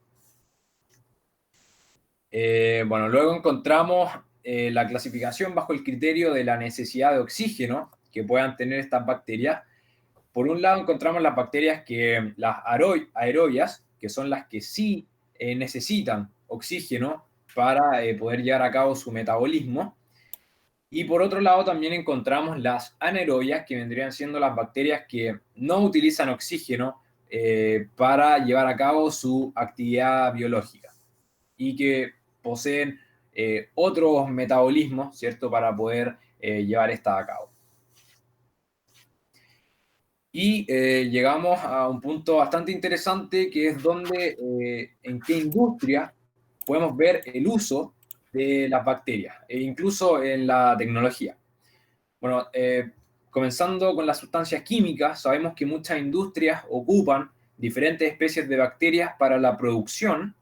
Bueno, luego encontramos la clasificación bajo el criterio de la necesidad de oxígeno que puedan tener estas bacterias. Por un lado encontramos las bacterias las aerobias, que son las que sí necesitan oxígeno para poder llevar a cabo su metabolismo. Y por otro lado también encontramos las anaerobias, que vendrían siendo las bacterias que no utilizan oxígeno para llevar a cabo su actividad biológica y que poseen otros metabolismos, ¿cierto?, para poder llevar esta a cabo. Y llegamos a un punto bastante interesante, que es donde, en qué industria podemos ver el uso de las bacterias, e incluso en la tecnología. Bueno, comenzando con las sustancias químicas, sabemos que muchas industrias ocupan diferentes especies de bacterias para la producción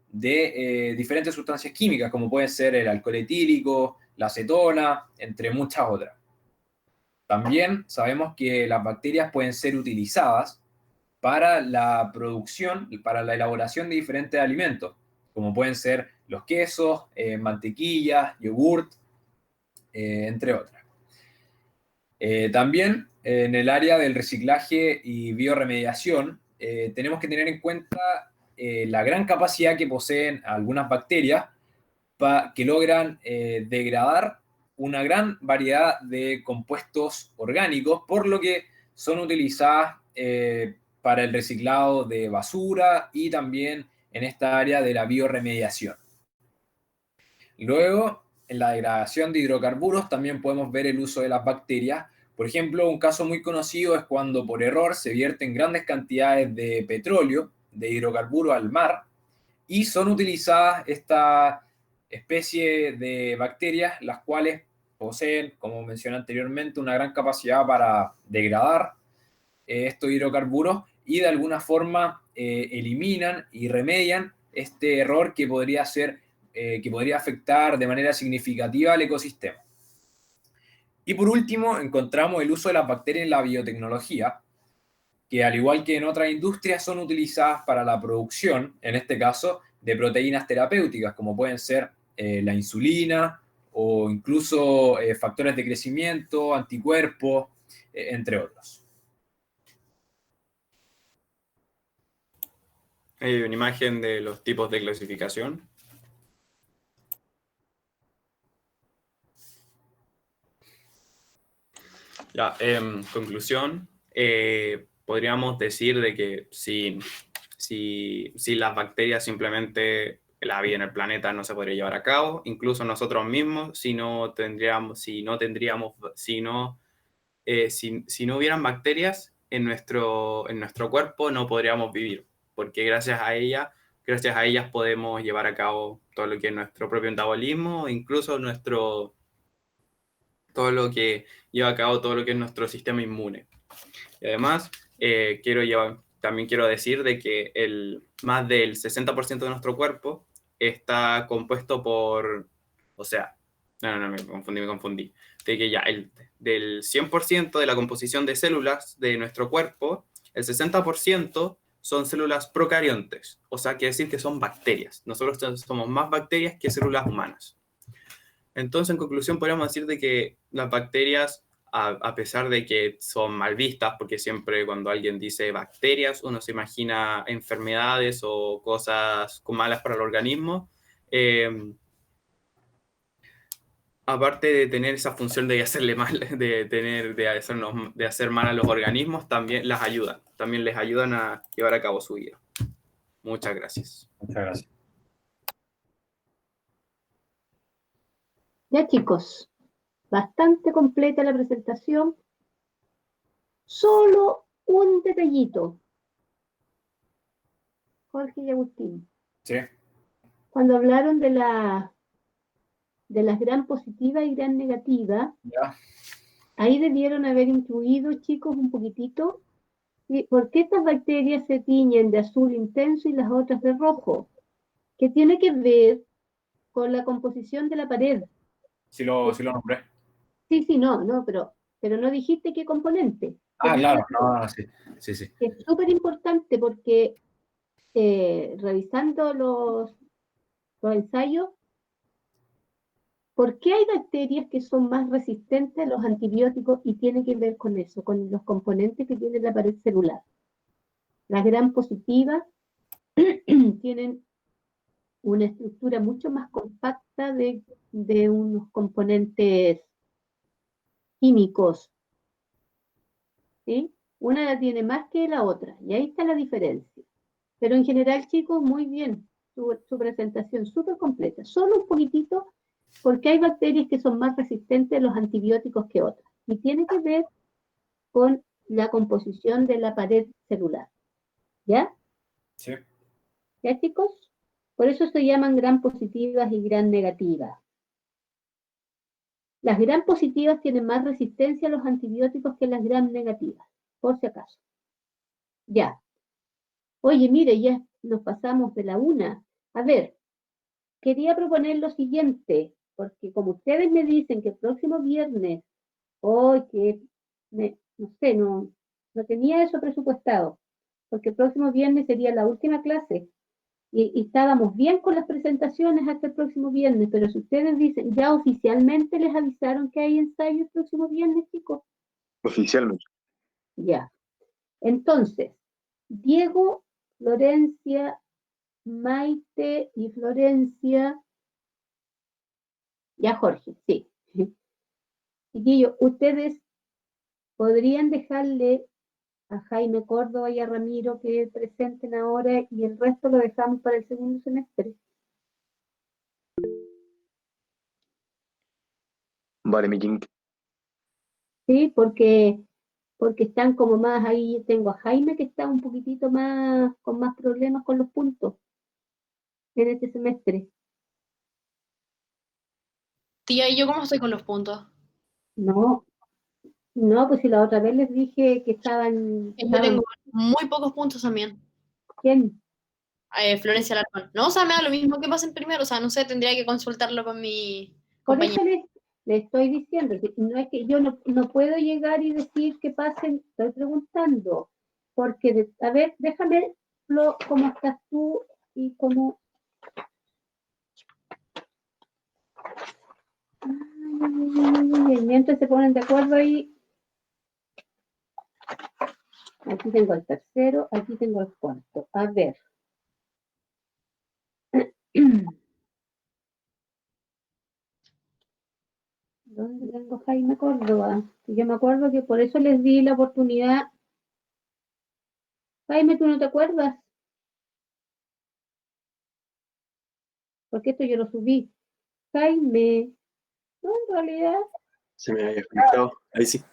de diferentes sustancias químicas, como puede ser el alcohol etílico, la acetona, entre muchas otras. También sabemos que las bacterias pueden ser utilizadas para la producción y para la elaboración de diferentes alimentos, como pueden ser los quesos, mantequillas, yogurt, entre otras. También en el área del reciclaje y bioremediación tenemos que tener en cuenta la gran capacidad que poseen algunas bacterias que logran degradar una gran variedad de compuestos orgánicos, por lo que son utilizadas para el reciclado de basura y también en esta área de la bioremediación. Luego, en la degradación de hidrocarburos también podemos ver el uso de las bacterias. Por ejemplo, un caso muy conocido es cuando por error se vierten grandes cantidades de petróleo, de hidrocarburos al mar, y son utilizadas esta especie de bacterias, las cuales poseen, como mencioné anteriormente, una gran capacidad para degradar estos hidrocarburos y de alguna forma eliminan y remedian este error que podría afectar de manera significativa al ecosistema. Y por último, encontramos el uso de las bacterias en la biotecnología, que al igual que en otras industrias son utilizadas para la producción, en este caso, de proteínas terapéuticas, como pueden ser la insulina o incluso factores de crecimiento, anticuerpos, entre otros. Hay una imagen de los tipos de clasificación. Ya, en conclusión, podríamos decir de que si las bacterias simplemente la vida en el planeta no se podría llevar a cabo, incluso nosotros mismos, si no hubieran bacterias en nuestro cuerpo, no podríamos vivir, porque gracias a ellas podemos llevar a cabo todo lo que es nuestro propio metabolismo, incluso todo lo que lleva a cabo todo lo que es nuestro sistema inmune. Y además, también quiero decir de que más del 60% de nuestro cuerpo está compuesto por, me confundí, de que ya del 100% de la composición de células de nuestro cuerpo, el 60% son células procariontes, o sea, quiere decir que son bacterias. Nosotros somos más bacterias que células humanas. Entonces, en conclusión, podríamos decir de que las bacterias a pesar de que son mal vistas, porque siempre cuando alguien dice bacterias, uno se imagina enfermedades o cosas malas para el organismo. Aparte de tener esa función de hacerle mal, de hacer mal a los organismos, también las ayudan. También les ayudan a llevar a cabo su vida. Muchas gracias. Muchas gracias. Ya, chicos, bastante completa la presentación. Solo un detallito. Jorge y Agustín. Sí. Cuando hablaron de las gran positiva y gran negativa, Ya. ahí debieron haber incluido, chicos, un poquitito, ¿por qué estas bacterias se tiñen de azul intenso y las otras de rojo? Que tiene que ver con la composición de la pared. Sí lo nombré. Sí, no, pero no dijiste qué componente. Ah, claro, no, sí. Es súper importante porque revisando los ensayos, ¿por qué hay bacterias que son más resistentes a los antibióticos? Y tiene que ver con eso, con los componentes que tiene la pared celular. Las gram positivas tienen una estructura mucho más compacta de unos componentes químicos, ¿sí? Una la tiene más que la otra, y ahí está la diferencia. Pero en general, chicos, muy bien, su presentación súper completa. Solo un poquitito, porque hay bacterias que son más resistentes a los antibióticos que otras. Y tiene que ver con la composición de la pared celular. ¿Ya? Sí. ¿Ya, chicos? Por eso se llaman gran positivas y gran negativas. Las gram positivas tienen más resistencia a los antibióticos que las gram negativas, por si acaso. Ya. Oye, mire, ya nos pasamos de la una. A ver, quería proponer lo siguiente, porque como ustedes me dicen que el próximo viernes, no sé, no tenía eso presupuestado, porque el próximo viernes sería la última clase, y estábamos bien con las presentaciones hasta el próximo viernes, pero si ustedes dicen, ya oficialmente les avisaron que hay ensayo el próximo viernes, chicos. Oficialmente. Ya. Entonces, Diego, Florencia, Maite y Florencia, ya Jorge, sí. Chiquillos, ustedes podrían dejarle a Jaime Córdoba y a Ramiro que presenten ahora y el resto lo dejamos para el segundo semestre. Vale, mi king. Sí, porque están como más ahí, tengo a Jaime que está un poquitito más, con más problemas con los puntos en este semestre. Tía, ¿y yo cómo estoy con los puntos? No, pues si la otra vez les dije que estaban... Yo tengo muy pocos puntos también. ¿Quién? Florencia Alarcón. No, o sea, me da lo mismo que pasen primero, o sea, no sé, tendría que consultarlo con mi Por compañero. eso le estoy diciendo, no es que yo no puedo llegar y decir que pasen, estoy preguntando, porque, a ver, déjame cómo estás tú y cómo... Mientras se ponen de acuerdo ahí. Aquí tengo el tercero, aquí tengo el cuarto. A ver. ¿Dónde tengo Jaime Córdoba? Yo me acuerdo que por eso les di la oportunidad. Jaime, ¿tú no te acuerdas? Porque esto yo lo subí. Jaime. No, en realidad. Se me había conectado. Ahí sí.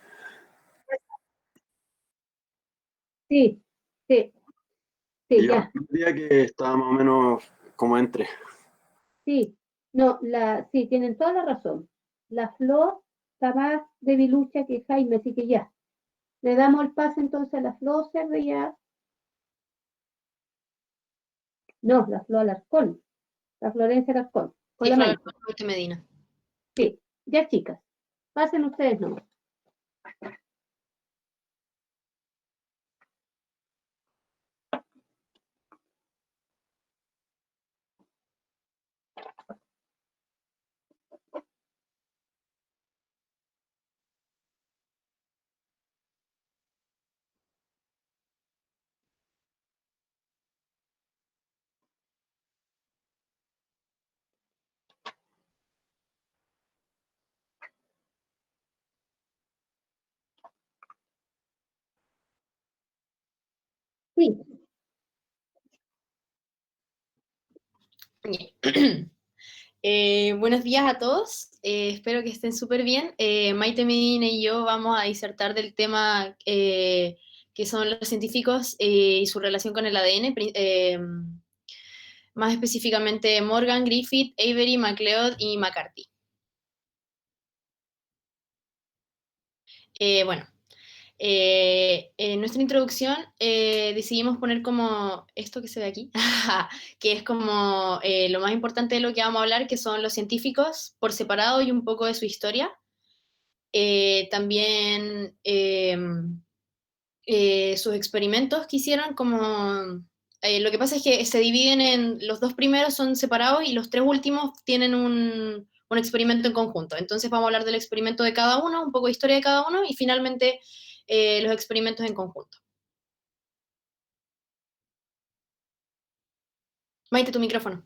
Sí, Y yo ya. diría que estaba más o menos como entre. Sí. No, sí, tienen toda la razón. La Flor está más debilucha que Jaime, así que ya. Le damos el pase entonces a la Flor Cerve ya. No, la Flor Alarcón. La Florencia Alarcón. Con Sí, la mano. Florencia Medina. Sí, ya chicas. Pasen ustedes nomás. Sí. Bien. Buenos días a todos, espero que estén súper bien. Maite Medina y yo vamos a disertar del tema que son los científicos y su relación con el ADN, más específicamente Morgan, Griffith, Avery, MacLeod y McCarthy. Bueno, en nuestra introducción decidimos poner como esto que se ve aquí, que es como lo más importante de lo que vamos a hablar, que son los científicos por separado y un poco de su historia. También sus experimentos que hicieron, como lo que pasa es que se dividen en los dos primeros son separados y los tres últimos tienen un experimento en conjunto. Entonces vamos a hablar del experimento de cada uno, un poco de historia de cada uno y finalmente los experimentos en conjunto. Maite, tu micrófono.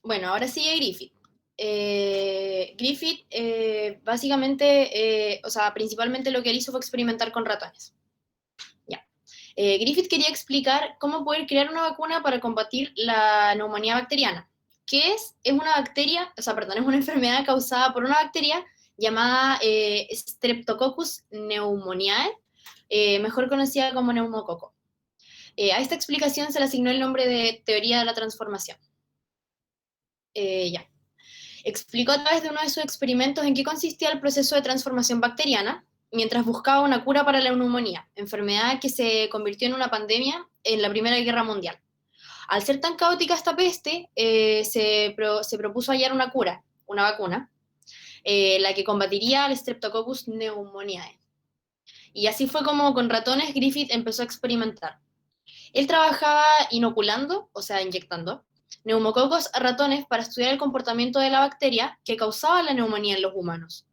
Bueno, ahora sigue Griffith. Griffith, básicamente, o sea, principalmente lo que él hizo fue experimentar con ratones. Ya. Griffith quería explicar cómo poder crear una vacuna para combatir la neumonía bacteriana, que es una bacteria, o sea, perdón, es una enfermedad causada por una bacteria llamada Streptococcus pneumoniae, mejor conocida como neumococo. A esta explicación se le asignó el nombre de teoría de la transformación. Ya. Explicó a través de uno de sus experimentos en qué consistía el proceso de transformación bacteriana mientras buscaba una cura para la neumonía, enfermedad que se convirtió en una pandemia en la Primera Guerra Mundial. Al ser tan caótica esta peste, se propuso hallar una cura, una vacuna, la que combatiría al Streptococcus pneumoniae. Y así fue como con ratones Griffith empezó a experimentar. Él trabajaba inoculando, o sea, inyectando, neumococos a ratones para estudiar el comportamiento de la bacteria que causaba la neumonía en los humanos.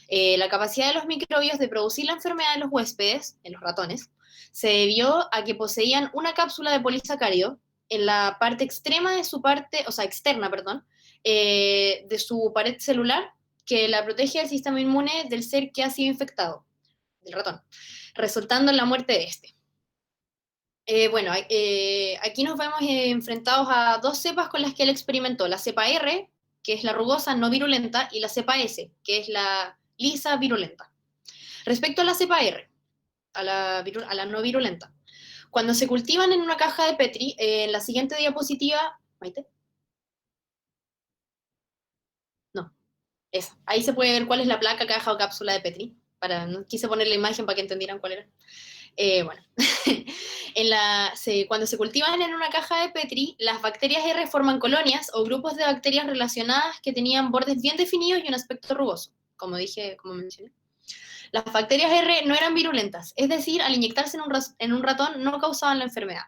La capacidad de los microbios de producir la enfermedad en los huéspedes, en los ratones, se debió a que poseían una cápsula de polisacárido en la parte extrema de su parte, o sea, externa, perdón, de su pared celular que la protege del sistema inmune del ser que ha sido infectado, del ratón, resultando en la muerte de este. Bueno, aquí nos vemos enfrentados a dos cepas con las que él experimentó, la cepa R, que es la rugosa no virulenta, y la cepa S, que es la lisa virulenta. Respecto a la cepa R, a la no virulenta, cuando se cultivan en una caja de Petri, en la siguiente diapositiva, Maite, no, esa, ahí se puede ver cuál es la placa, caja o cápsula de Petri, no quise poner la imagen para que entendieran cuál era. Bueno, cuando se cultivan en una caja de Petri, las bacterias R forman colonias o grupos de bacterias relacionadas que tenían bordes bien definidos y un aspecto rugoso, como mencioné. Las bacterias R no eran virulentas, es decir, al inyectarse en un ratón no causaban la enfermedad.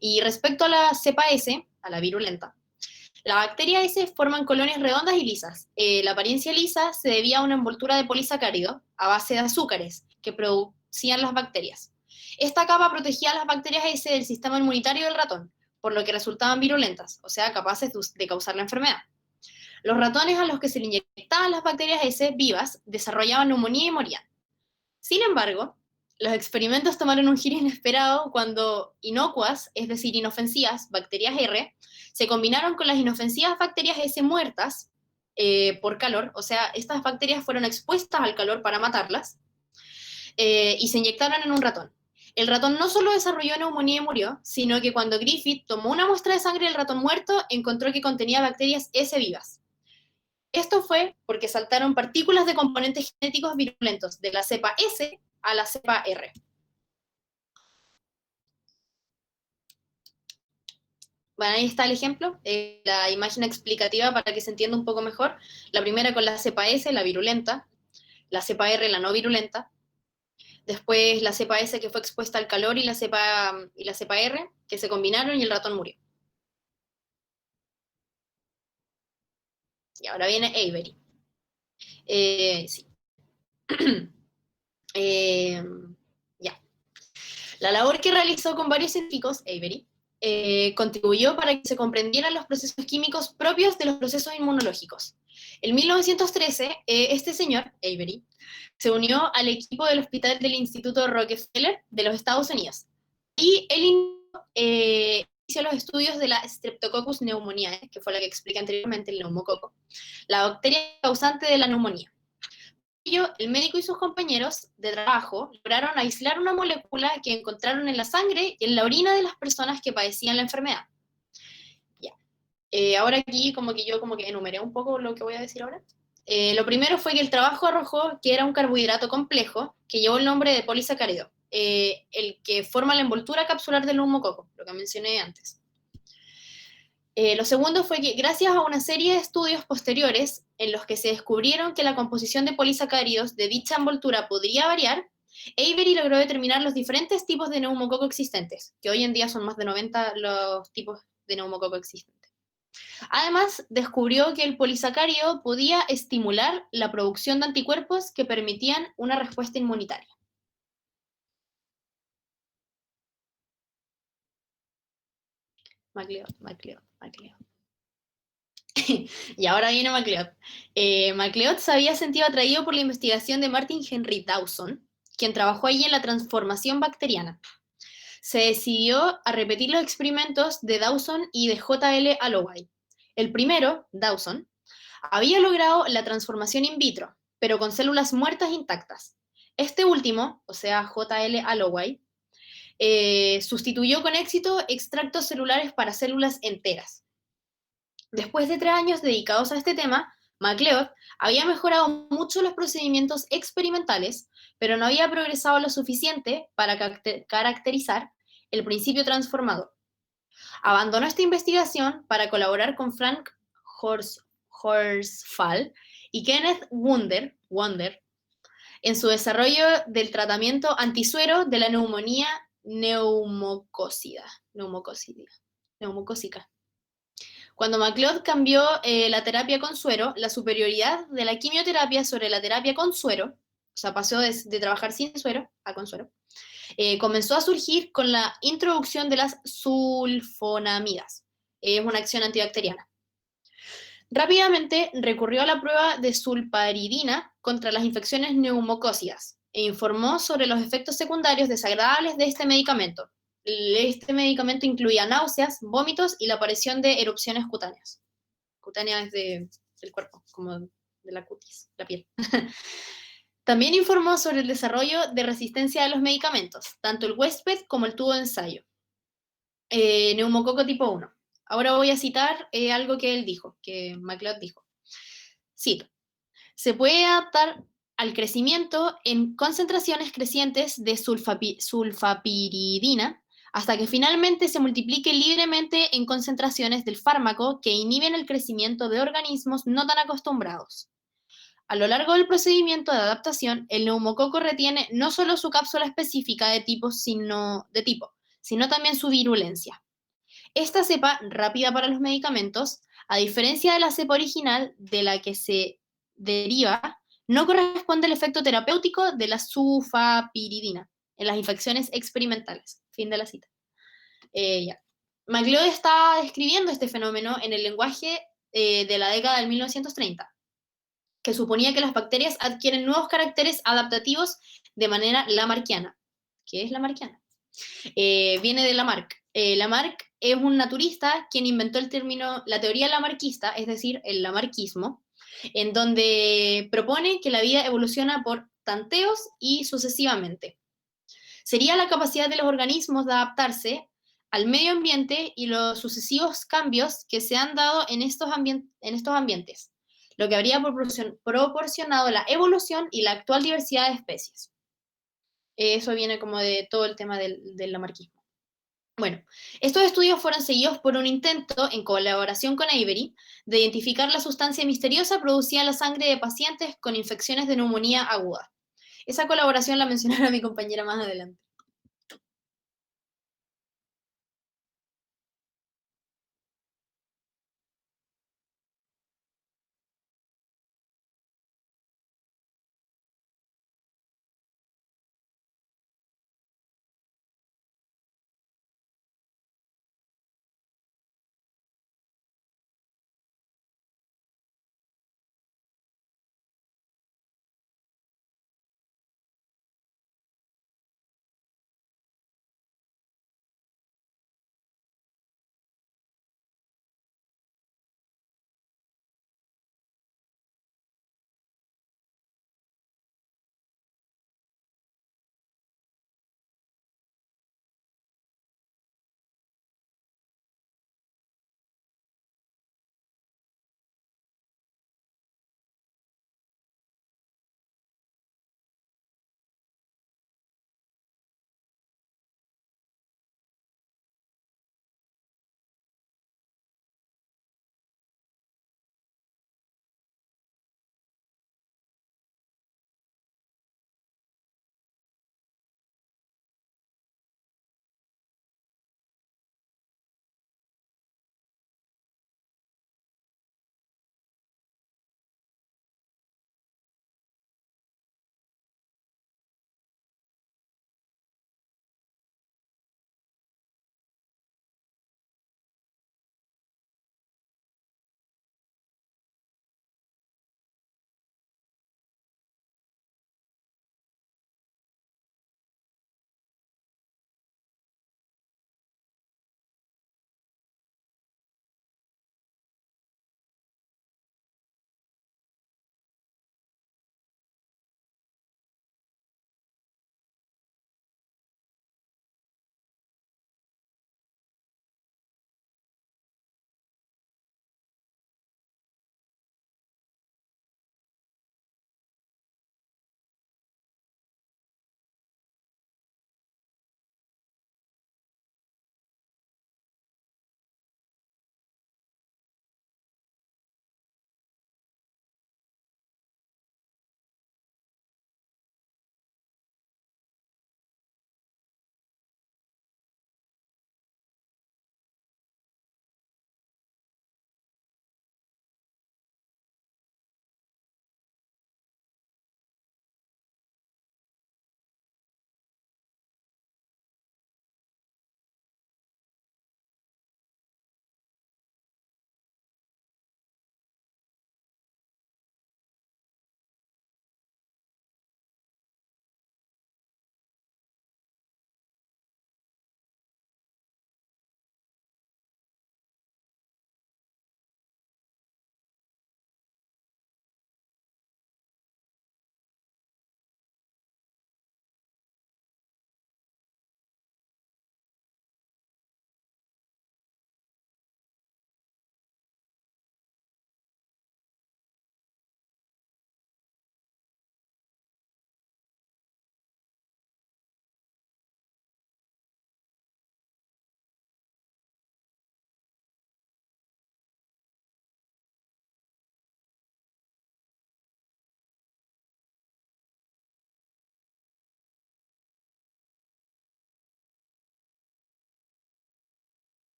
Y respecto a la cepa S, a la virulenta, la bacteria S forman colonias redondas y lisas. La apariencia lisa se debía a una envoltura de polisacárido a base de azúcares que producían las bacterias. Esta capa protegía a las bacterias S del sistema inmunitario del ratón, por lo que resultaban virulentas, o sea, capaces de causar la enfermedad. Los ratones a los que se le inyectaban las bacterias S vivas desarrollaban neumonía y morían. Sin embargo, los experimentos tomaron un giro inesperado cuando inocuas, es decir, inofensivas, bacterias R, se combinaron con las inofensivas bacterias S muertas por calor, o sea, estas bacterias fueron expuestas al calor para matarlas, y se inyectaron en un ratón. El ratón no solo desarrolló neumonía y murió, sino que cuando Griffith tomó una muestra de sangre del ratón muerto, encontró que contenía bacterias S vivas. Esto fue porque saltaron partículas de componentes genéticos virulentos de la cepa S a la cepa R. Bueno, ahí está el ejemplo, la imagen explicativa para que se entienda un poco mejor. La primera con la cepa S, la virulenta, la cepa R, la no virulenta, después la cepa S que fue expuesta al calor y la cepa R que se combinaron y el ratón murió. Y ahora viene Avery. Sí. Ya. La labor que realizó con varios científicos, Avery, contribuyó para que se comprendieran los procesos químicos propios de los procesos inmunológicos. En 1913, este señor, Avery, se unió al equipo del hospital del Instituto Rockefeller de los Estados Unidos. Y él inició los estudios de la Streptococcus pneumoniae, que fue la que expliqué anteriormente, el neumococo, la bacteria causante de la neumonía. El médico y sus compañeros de trabajo lograron aislar una molécula que encontraron en la sangre y en la orina de las personas que padecían la enfermedad. Ya. Ahora aquí como que enumeré un poco lo que voy a decir ahora. Lo primero fue que el trabajo arrojó que era un carbohidrato complejo que llevó el nombre de polisacárido, el que forma la envoltura capsular del neumococo, lo que mencioné antes. Lo segundo fue que gracias a una serie de estudios posteriores en los que se descubrieron que la composición de polisacáridos de dicha envoltura podría variar, Avery logró determinar los diferentes tipos de neumococo existentes, que hoy en día son más de 90 los tipos de neumococo existentes. Además, descubrió que el polisacárido podía estimular la producción de anticuerpos que permitían una respuesta inmunitaria. MacLeod. Y ahora viene MacLeod. MacLeod se había sentido atraído por la investigación de Martin Henry Dawson, quien trabajó allí en la transformación bacteriana. Se decidió a repetir los experimentos de Dawson y de J.L. Alloway. El primero, Dawson, había logrado la transformación in vitro, pero con células muertas intactas. Este último, o sea, J.L. Alloway, sustituyó con éxito extractos celulares para células enteras. Después de 3 años dedicados a este tema, MacLeod había mejorado mucho los procedimientos experimentales, pero no había progresado lo suficiente para caracterizar el principio transformador. Abandonó esta investigación para colaborar con Frank Horsfall y Kenneth Wonder en su desarrollo del tratamiento antisuero de la neumonía neumocócica. Cuando MacLeod cambió la terapia con suero, la superioridad de la quimioterapia sobre la terapia con suero, o sea, pasó de trabajar sin suero a con suero, comenzó a surgir con la introducción de las sulfonamidas. Es una acción antibacteriana. Rápidamente recurrió a la prueba de sulparidina contra las infecciones neumocócidas e informó sobre los efectos secundarios desagradables de este medicamento. Este medicamento incluía náuseas, vómitos y la aparición de erupciones cutáneas. Cutáneas del cuerpo, como de la cutis, la piel. También informó sobre el desarrollo de resistencia a los medicamentos, tanto el huésped como el tubo de ensayo. Neumococo tipo 1. Ahora voy a citar algo que él dijo, que MacLeod dijo. Cito: se puede adaptar al crecimiento en concentraciones crecientes de sulfapiridina hasta que finalmente se multiplique libremente en concentraciones del fármaco que inhiben el crecimiento de organismos no tan acostumbrados. A lo largo del procedimiento de adaptación, el neumococo retiene no solo su cápsula específica de tipo, sino también su virulencia. Esta cepa, rápida para los medicamentos, a diferencia de la cepa original de la que se deriva, no corresponde al efecto terapéutico de la sulfapiridina en las infecciones experimentales. Fin de la cita. Ya. MacLeod está describiendo este fenómeno en el lenguaje de la década del 1930, que suponía que las bacterias adquieren nuevos caracteres adaptativos de manera lamarckiana. ¿Qué es lamarckiana? Viene de Lamarck. Lamarck es un naturista quien inventó el término, la teoría lamarquista, es decir, el lamarquismo, en donde propone que la vida evoluciona por tanteos y sucesivamente. Sería la capacidad de los organismos de adaptarse al medio ambiente y los sucesivos cambios que se han dado en estos ambientes, lo que habría proporcionado la evolución y la actual diversidad de especies. Eso viene como de todo el tema del lamarquismo. Bueno, estos estudios fueron seguidos por un intento, en colaboración con Avery, de identificar la sustancia misteriosa producida en la sangre de pacientes con infecciones de neumonía aguda. Esa colaboración la mencionará mi compañera más adelante.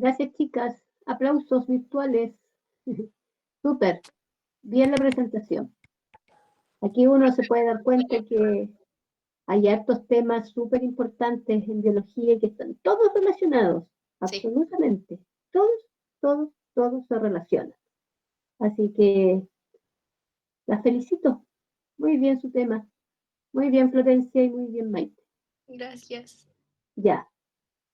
Gracias, chicas. Aplausos virtuales. Súper. Bien la presentación. Aquí uno se puede dar cuenta que hay hartos temas súper importantes en biología que están todos relacionados, absolutamente. Todos se relacionan. Así que las felicito. Muy bien su tema. Muy bien, Florencia, y muy bien, Maite. Gracias. Ya.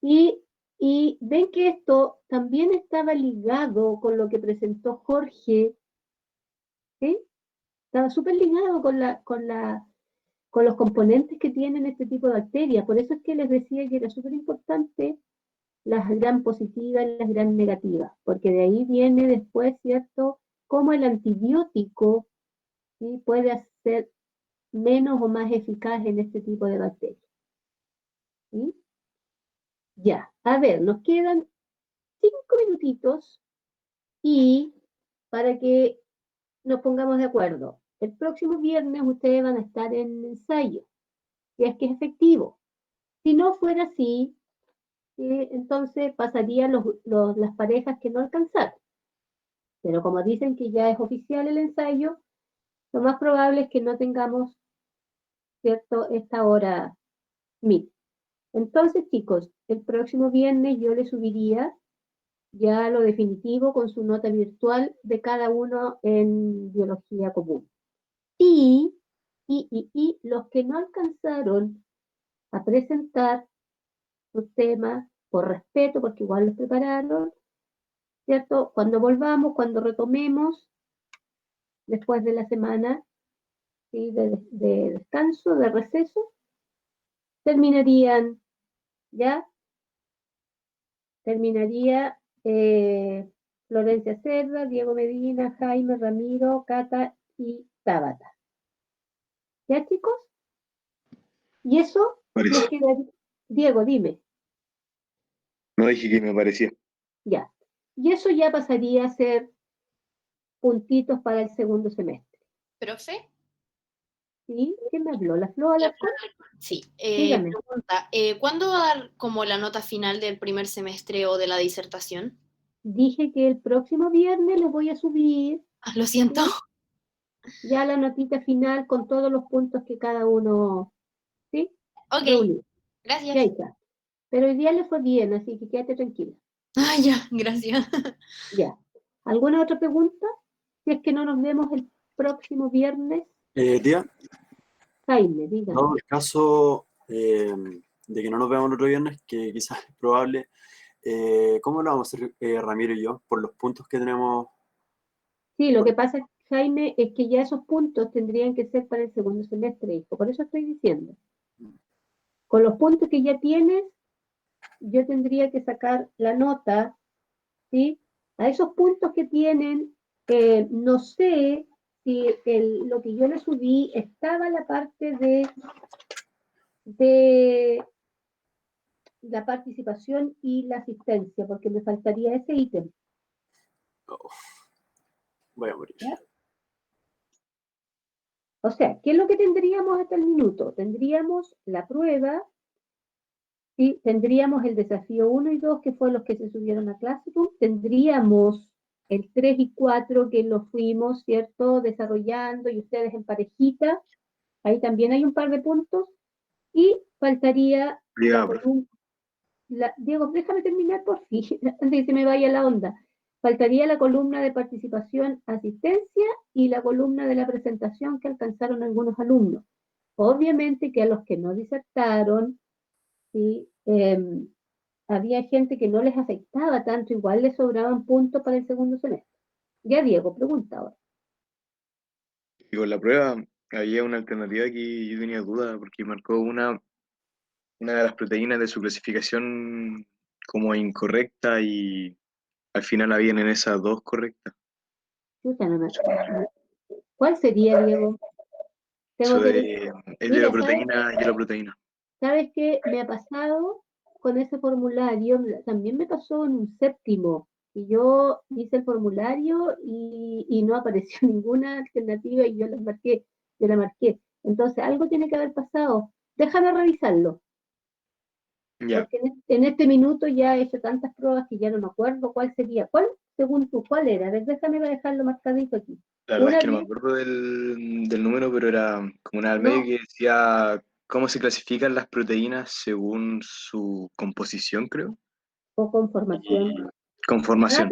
Y ven que esto también estaba ligado con lo que presentó Jorge, ¿sí? Estaba súper ligado con los componentes que tienen este tipo de bacterias. Por eso es que les decía que era súper importante las gram positivas y las gram negativas, porque de ahí viene después, ¿cierto?, cómo el antibiótico, ¿sí?, puede ser menos o más eficaz en este tipo de bacterias. ¿Sí? Ya, a ver, nos quedan 5 minutitos y para que nos pongamos de acuerdo, el próximo viernes ustedes van a estar en ensayo, si es que es efectivo. Si no fuera así, entonces pasarían las parejas que no alcanzaron. Pero como dicen que ya es oficial el ensayo, lo más probable es que no tengamos, ¿cierto?, esta hora mil. Entonces, chicos, el próximo viernes yo les subiría ya lo definitivo con su nota virtual de cada uno en biología común. Y los que no alcanzaron a presentar sus temas, por respeto, porque igual los prepararon, ¿cierto? Cuando volvamos, cuando retomemos, después de la semana, ¿sí?, de descanso, de receso, terminaría Florencia Cerda, Diego Medina, Jaime, Ramiro, Cata y Tabata. ¿Ya, chicos? Y eso les quedaría. Diego, dime. No dije que me parecía. Ya. Y eso ya pasaría a ser puntitos para el segundo semestre. ¿Profe? ¿Sí? ¿Quién me habló? ¿La Flo Alarcón? Sí. Dígame. Pregunta, ¿cuándo va a dar como la nota final del primer semestre o de la disertación? Dije que el próximo viernes les voy a subir. Lo siento. ¿Sí? Ya la notita final con todos los puntos que cada uno, ¿sí?, Ok. reunió. Gracias. Ya está. Pero hoy día le fue bien, así que quédate tranquila. Ah, ya, gracias. Ya. ¿Alguna otra pregunta? Si es que no nos vemos el próximo viernes. Tía, Jaime, dígame. dado el caso de que no nos veamos el otro viernes, que quizás es probable, ¿cómo lo vamos a hacer Ramiro y yo? Por los puntos que tenemos. Sí, lo que pasa, Jaime, es que ya esos puntos tendrían que ser para el segundo semestre, hijo. Por eso estoy diciendo. Con los puntos que ya tienes, yo tendría que sacar la nota, ¿sí? A esos puntos que tienen, no sé si lo que yo le subí estaba la parte de la participación y la asistencia, porque me faltaría ese ítem. Voy a morir. ¿Ya? O sea, ¿qué es lo que tendríamos hasta el minuto? Tendríamos la prueba, ¿sí? Tendríamos el desafío 1 y 2, que fueron los que se subieron a Classroom, tendríamos el 3 y 4, que lo fuimos, ¿cierto?, desarrollando, y ustedes en parejita, ahí también hay un par de puntos, y faltaría la columna. Diego, déjame terminar por fin, antes de que se me vaya la onda. Faltaría la columna de participación, asistencia, y la columna de la presentación que alcanzaron algunos alumnos. Obviamente que a los que no disertaron, ¿sí?, había gente que no les afectaba tanto, igual les sobraban puntos para el segundo semestre. Ya, Diego, pregunta ahora. Y con la prueba había una alternativa que yo tenía duda porque marcó una de las proteínas de su clasificación como incorrecta y al final habían en esas dos correctas. ¿Cuál sería, Diego? Eso Tengo que... de heteroproteína y hidroproteína. ¿Sabes qué me ha pasado con ese formulario? También me pasó en un séptimo, y yo hice el formulario y no apareció ninguna alternativa y yo la marqué. Entonces, algo tiene que haber pasado. Déjame revisarlo. Ya. Porque en este minuto ya he hecho tantas pruebas que ya no me acuerdo cuál sería. ¿Cuál, según tú, cuál era? A ver, déjame dejarlo marcadito aquí. La verdad es Una que no me bien, acuerdo del número, pero era como una al no, medio que decía cómo se clasifican las proteínas según su composición, creo. o conformación. Ah, Conformación.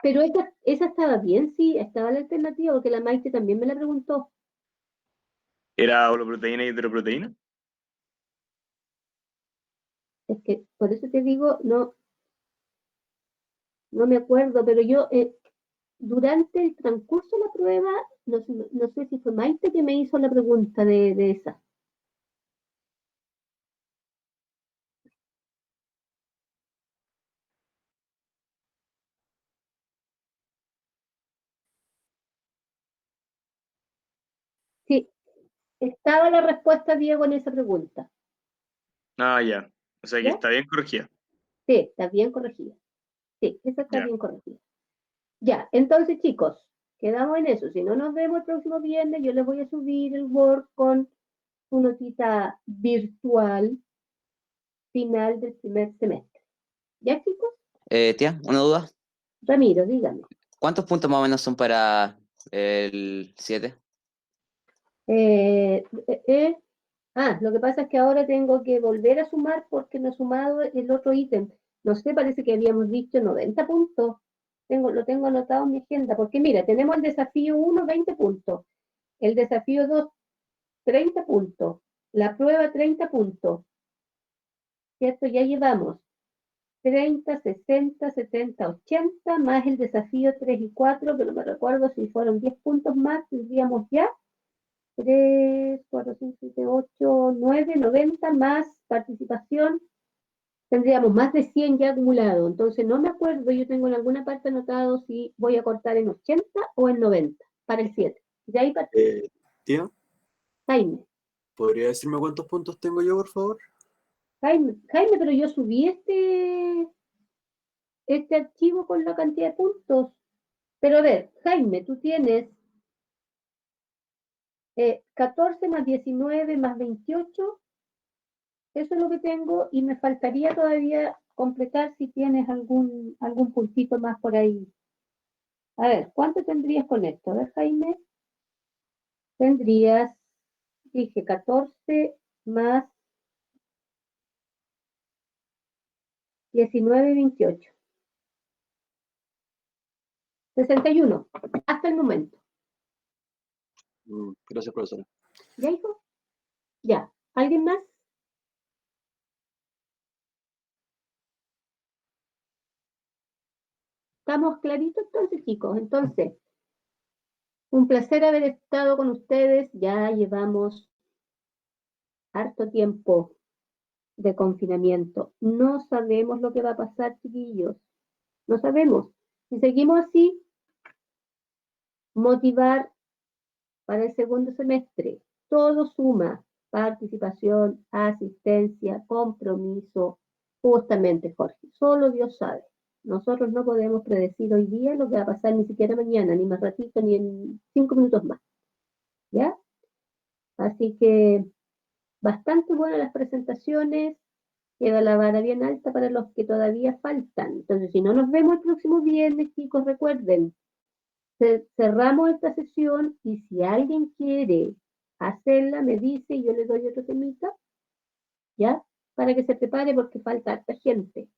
pero esa estaba bien, sí, estaba la alternativa, porque la Maite también me la preguntó. ¿Era holoproteína y heteroproteína? Es que por eso te digo, no me acuerdo, pero yo durante el transcurso de la prueba, no sé si fue Maite que me hizo la pregunta de esa. Sí, estaba la respuesta, Diego, en esa pregunta. Ah, ya. O sea que ¿Ya? está bien corregida. Sí, está bien corregida. Sí, esa está Ya. bien corregida. Ya, entonces, chicos, quedamos en eso. Si no nos vemos el próximo viernes, yo les voy a subir el Word con su notita virtual final del primer semestre. ¿Ya, chicos? Tía, una duda. Ramiro, dígame. ¿Cuántos puntos más o menos son para el 7? Lo que pasa es que ahora tengo que volver a sumar porque no he sumado el otro ítem. No sé, parece que habíamos dicho 90 puntos. Lo tengo anotado en mi agenda, porque mira, tenemos el desafío 1, 20 puntos. El desafío 2, 30 puntos. La prueba, 30 puntos. ¿Cierto? Ya llevamos 30, 60, 70, 80, más el desafío 3 y 4, que no me recuerdo si fueron 10 puntos más, tendríamos ya 3, 4, 5, 7, 8, 9, 90, más participación, tendríamos más de 100 ya acumulado. Entonces no me acuerdo, yo tengo en alguna parte anotado si voy a cortar en 80 o en 90 para el 7. ¿Ya ahí Tía, Jaime, ¿podría decirme cuántos puntos tengo yo, por favor? Jaime, pero yo subí este archivo con la cantidad de puntos. Pero a ver, Jaime, tú tienes 14 más 19 más 28, eso es lo que tengo, y me faltaría todavía completar si tienes algún puntito más por ahí. A ver, ¿cuánto tendrías con esto? A ver, Jaime, tendrías, dije, 14 más 19, 28. 61, hasta el momento. Gracias, profesora. ¿Ya, hijo? Ya. ¿Alguien más? ¿Estamos claritos entonces, chicos? Entonces, un placer haber estado con ustedes. Ya llevamos harto tiempo de confinamiento. No sabemos lo que va a pasar, chiquillos. No sabemos. Si seguimos así, motivar para el segundo semestre. Todo suma. Participación, asistencia, compromiso. Justamente, Jorge. Solo Dios sabe. Nosotros no podemos predecir hoy día lo que va a pasar ni siquiera mañana, ni más ratito, ni en 5 minutos más. ¿Ya? Así que bastante buenas las presentaciones. Queda la vara bien alta para los que todavía faltan. Entonces, si no nos vemos el próximo viernes, chicos, recuerden, cerramos esta sesión y si alguien quiere hacerla, me dice y yo le doy otro temita, ¿ya? Para que se prepare porque falta harta gente.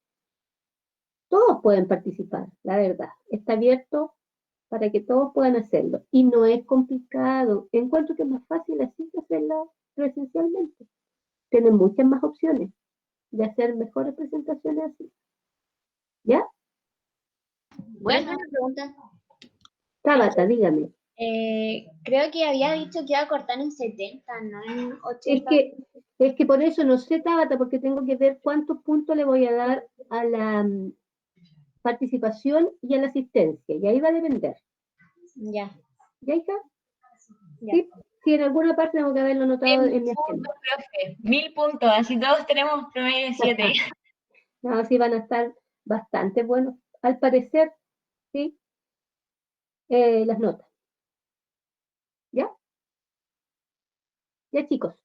Todos pueden participar, la verdad. Está abierto para que todos puedan hacerlo. Y no es complicado. Encuentro que es más fácil así que hacerla presencialmente. Tienen muchas más opciones de hacer mejores presentaciones así. ¿Ya? Bueno, una pregunta. Tabata, dígame. Creo que había dicho que iba a cortar en 70, no en 80. Es que por eso no sé, Tabata, porque tengo que ver cuántos puntos le voy a dar a la participación y a la asistencia. Y ahí va a depender. Ya. ¿Ya, hija? Ya. Sí, sí, en alguna parte tengo que haberlo anotado en mi agenda. Profe, 1000 puntos, así todos tenemos promedio de 7. No, sí van a estar bastante buenos, al parecer, ¿sí? Las notas. ¿Ya? Ya, chicos.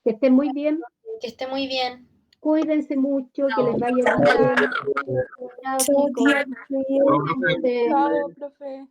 Que estén muy bien. Que esté muy bien. Cuídense mucho, que les vaya bien. Chao, chicos. Chao, profe.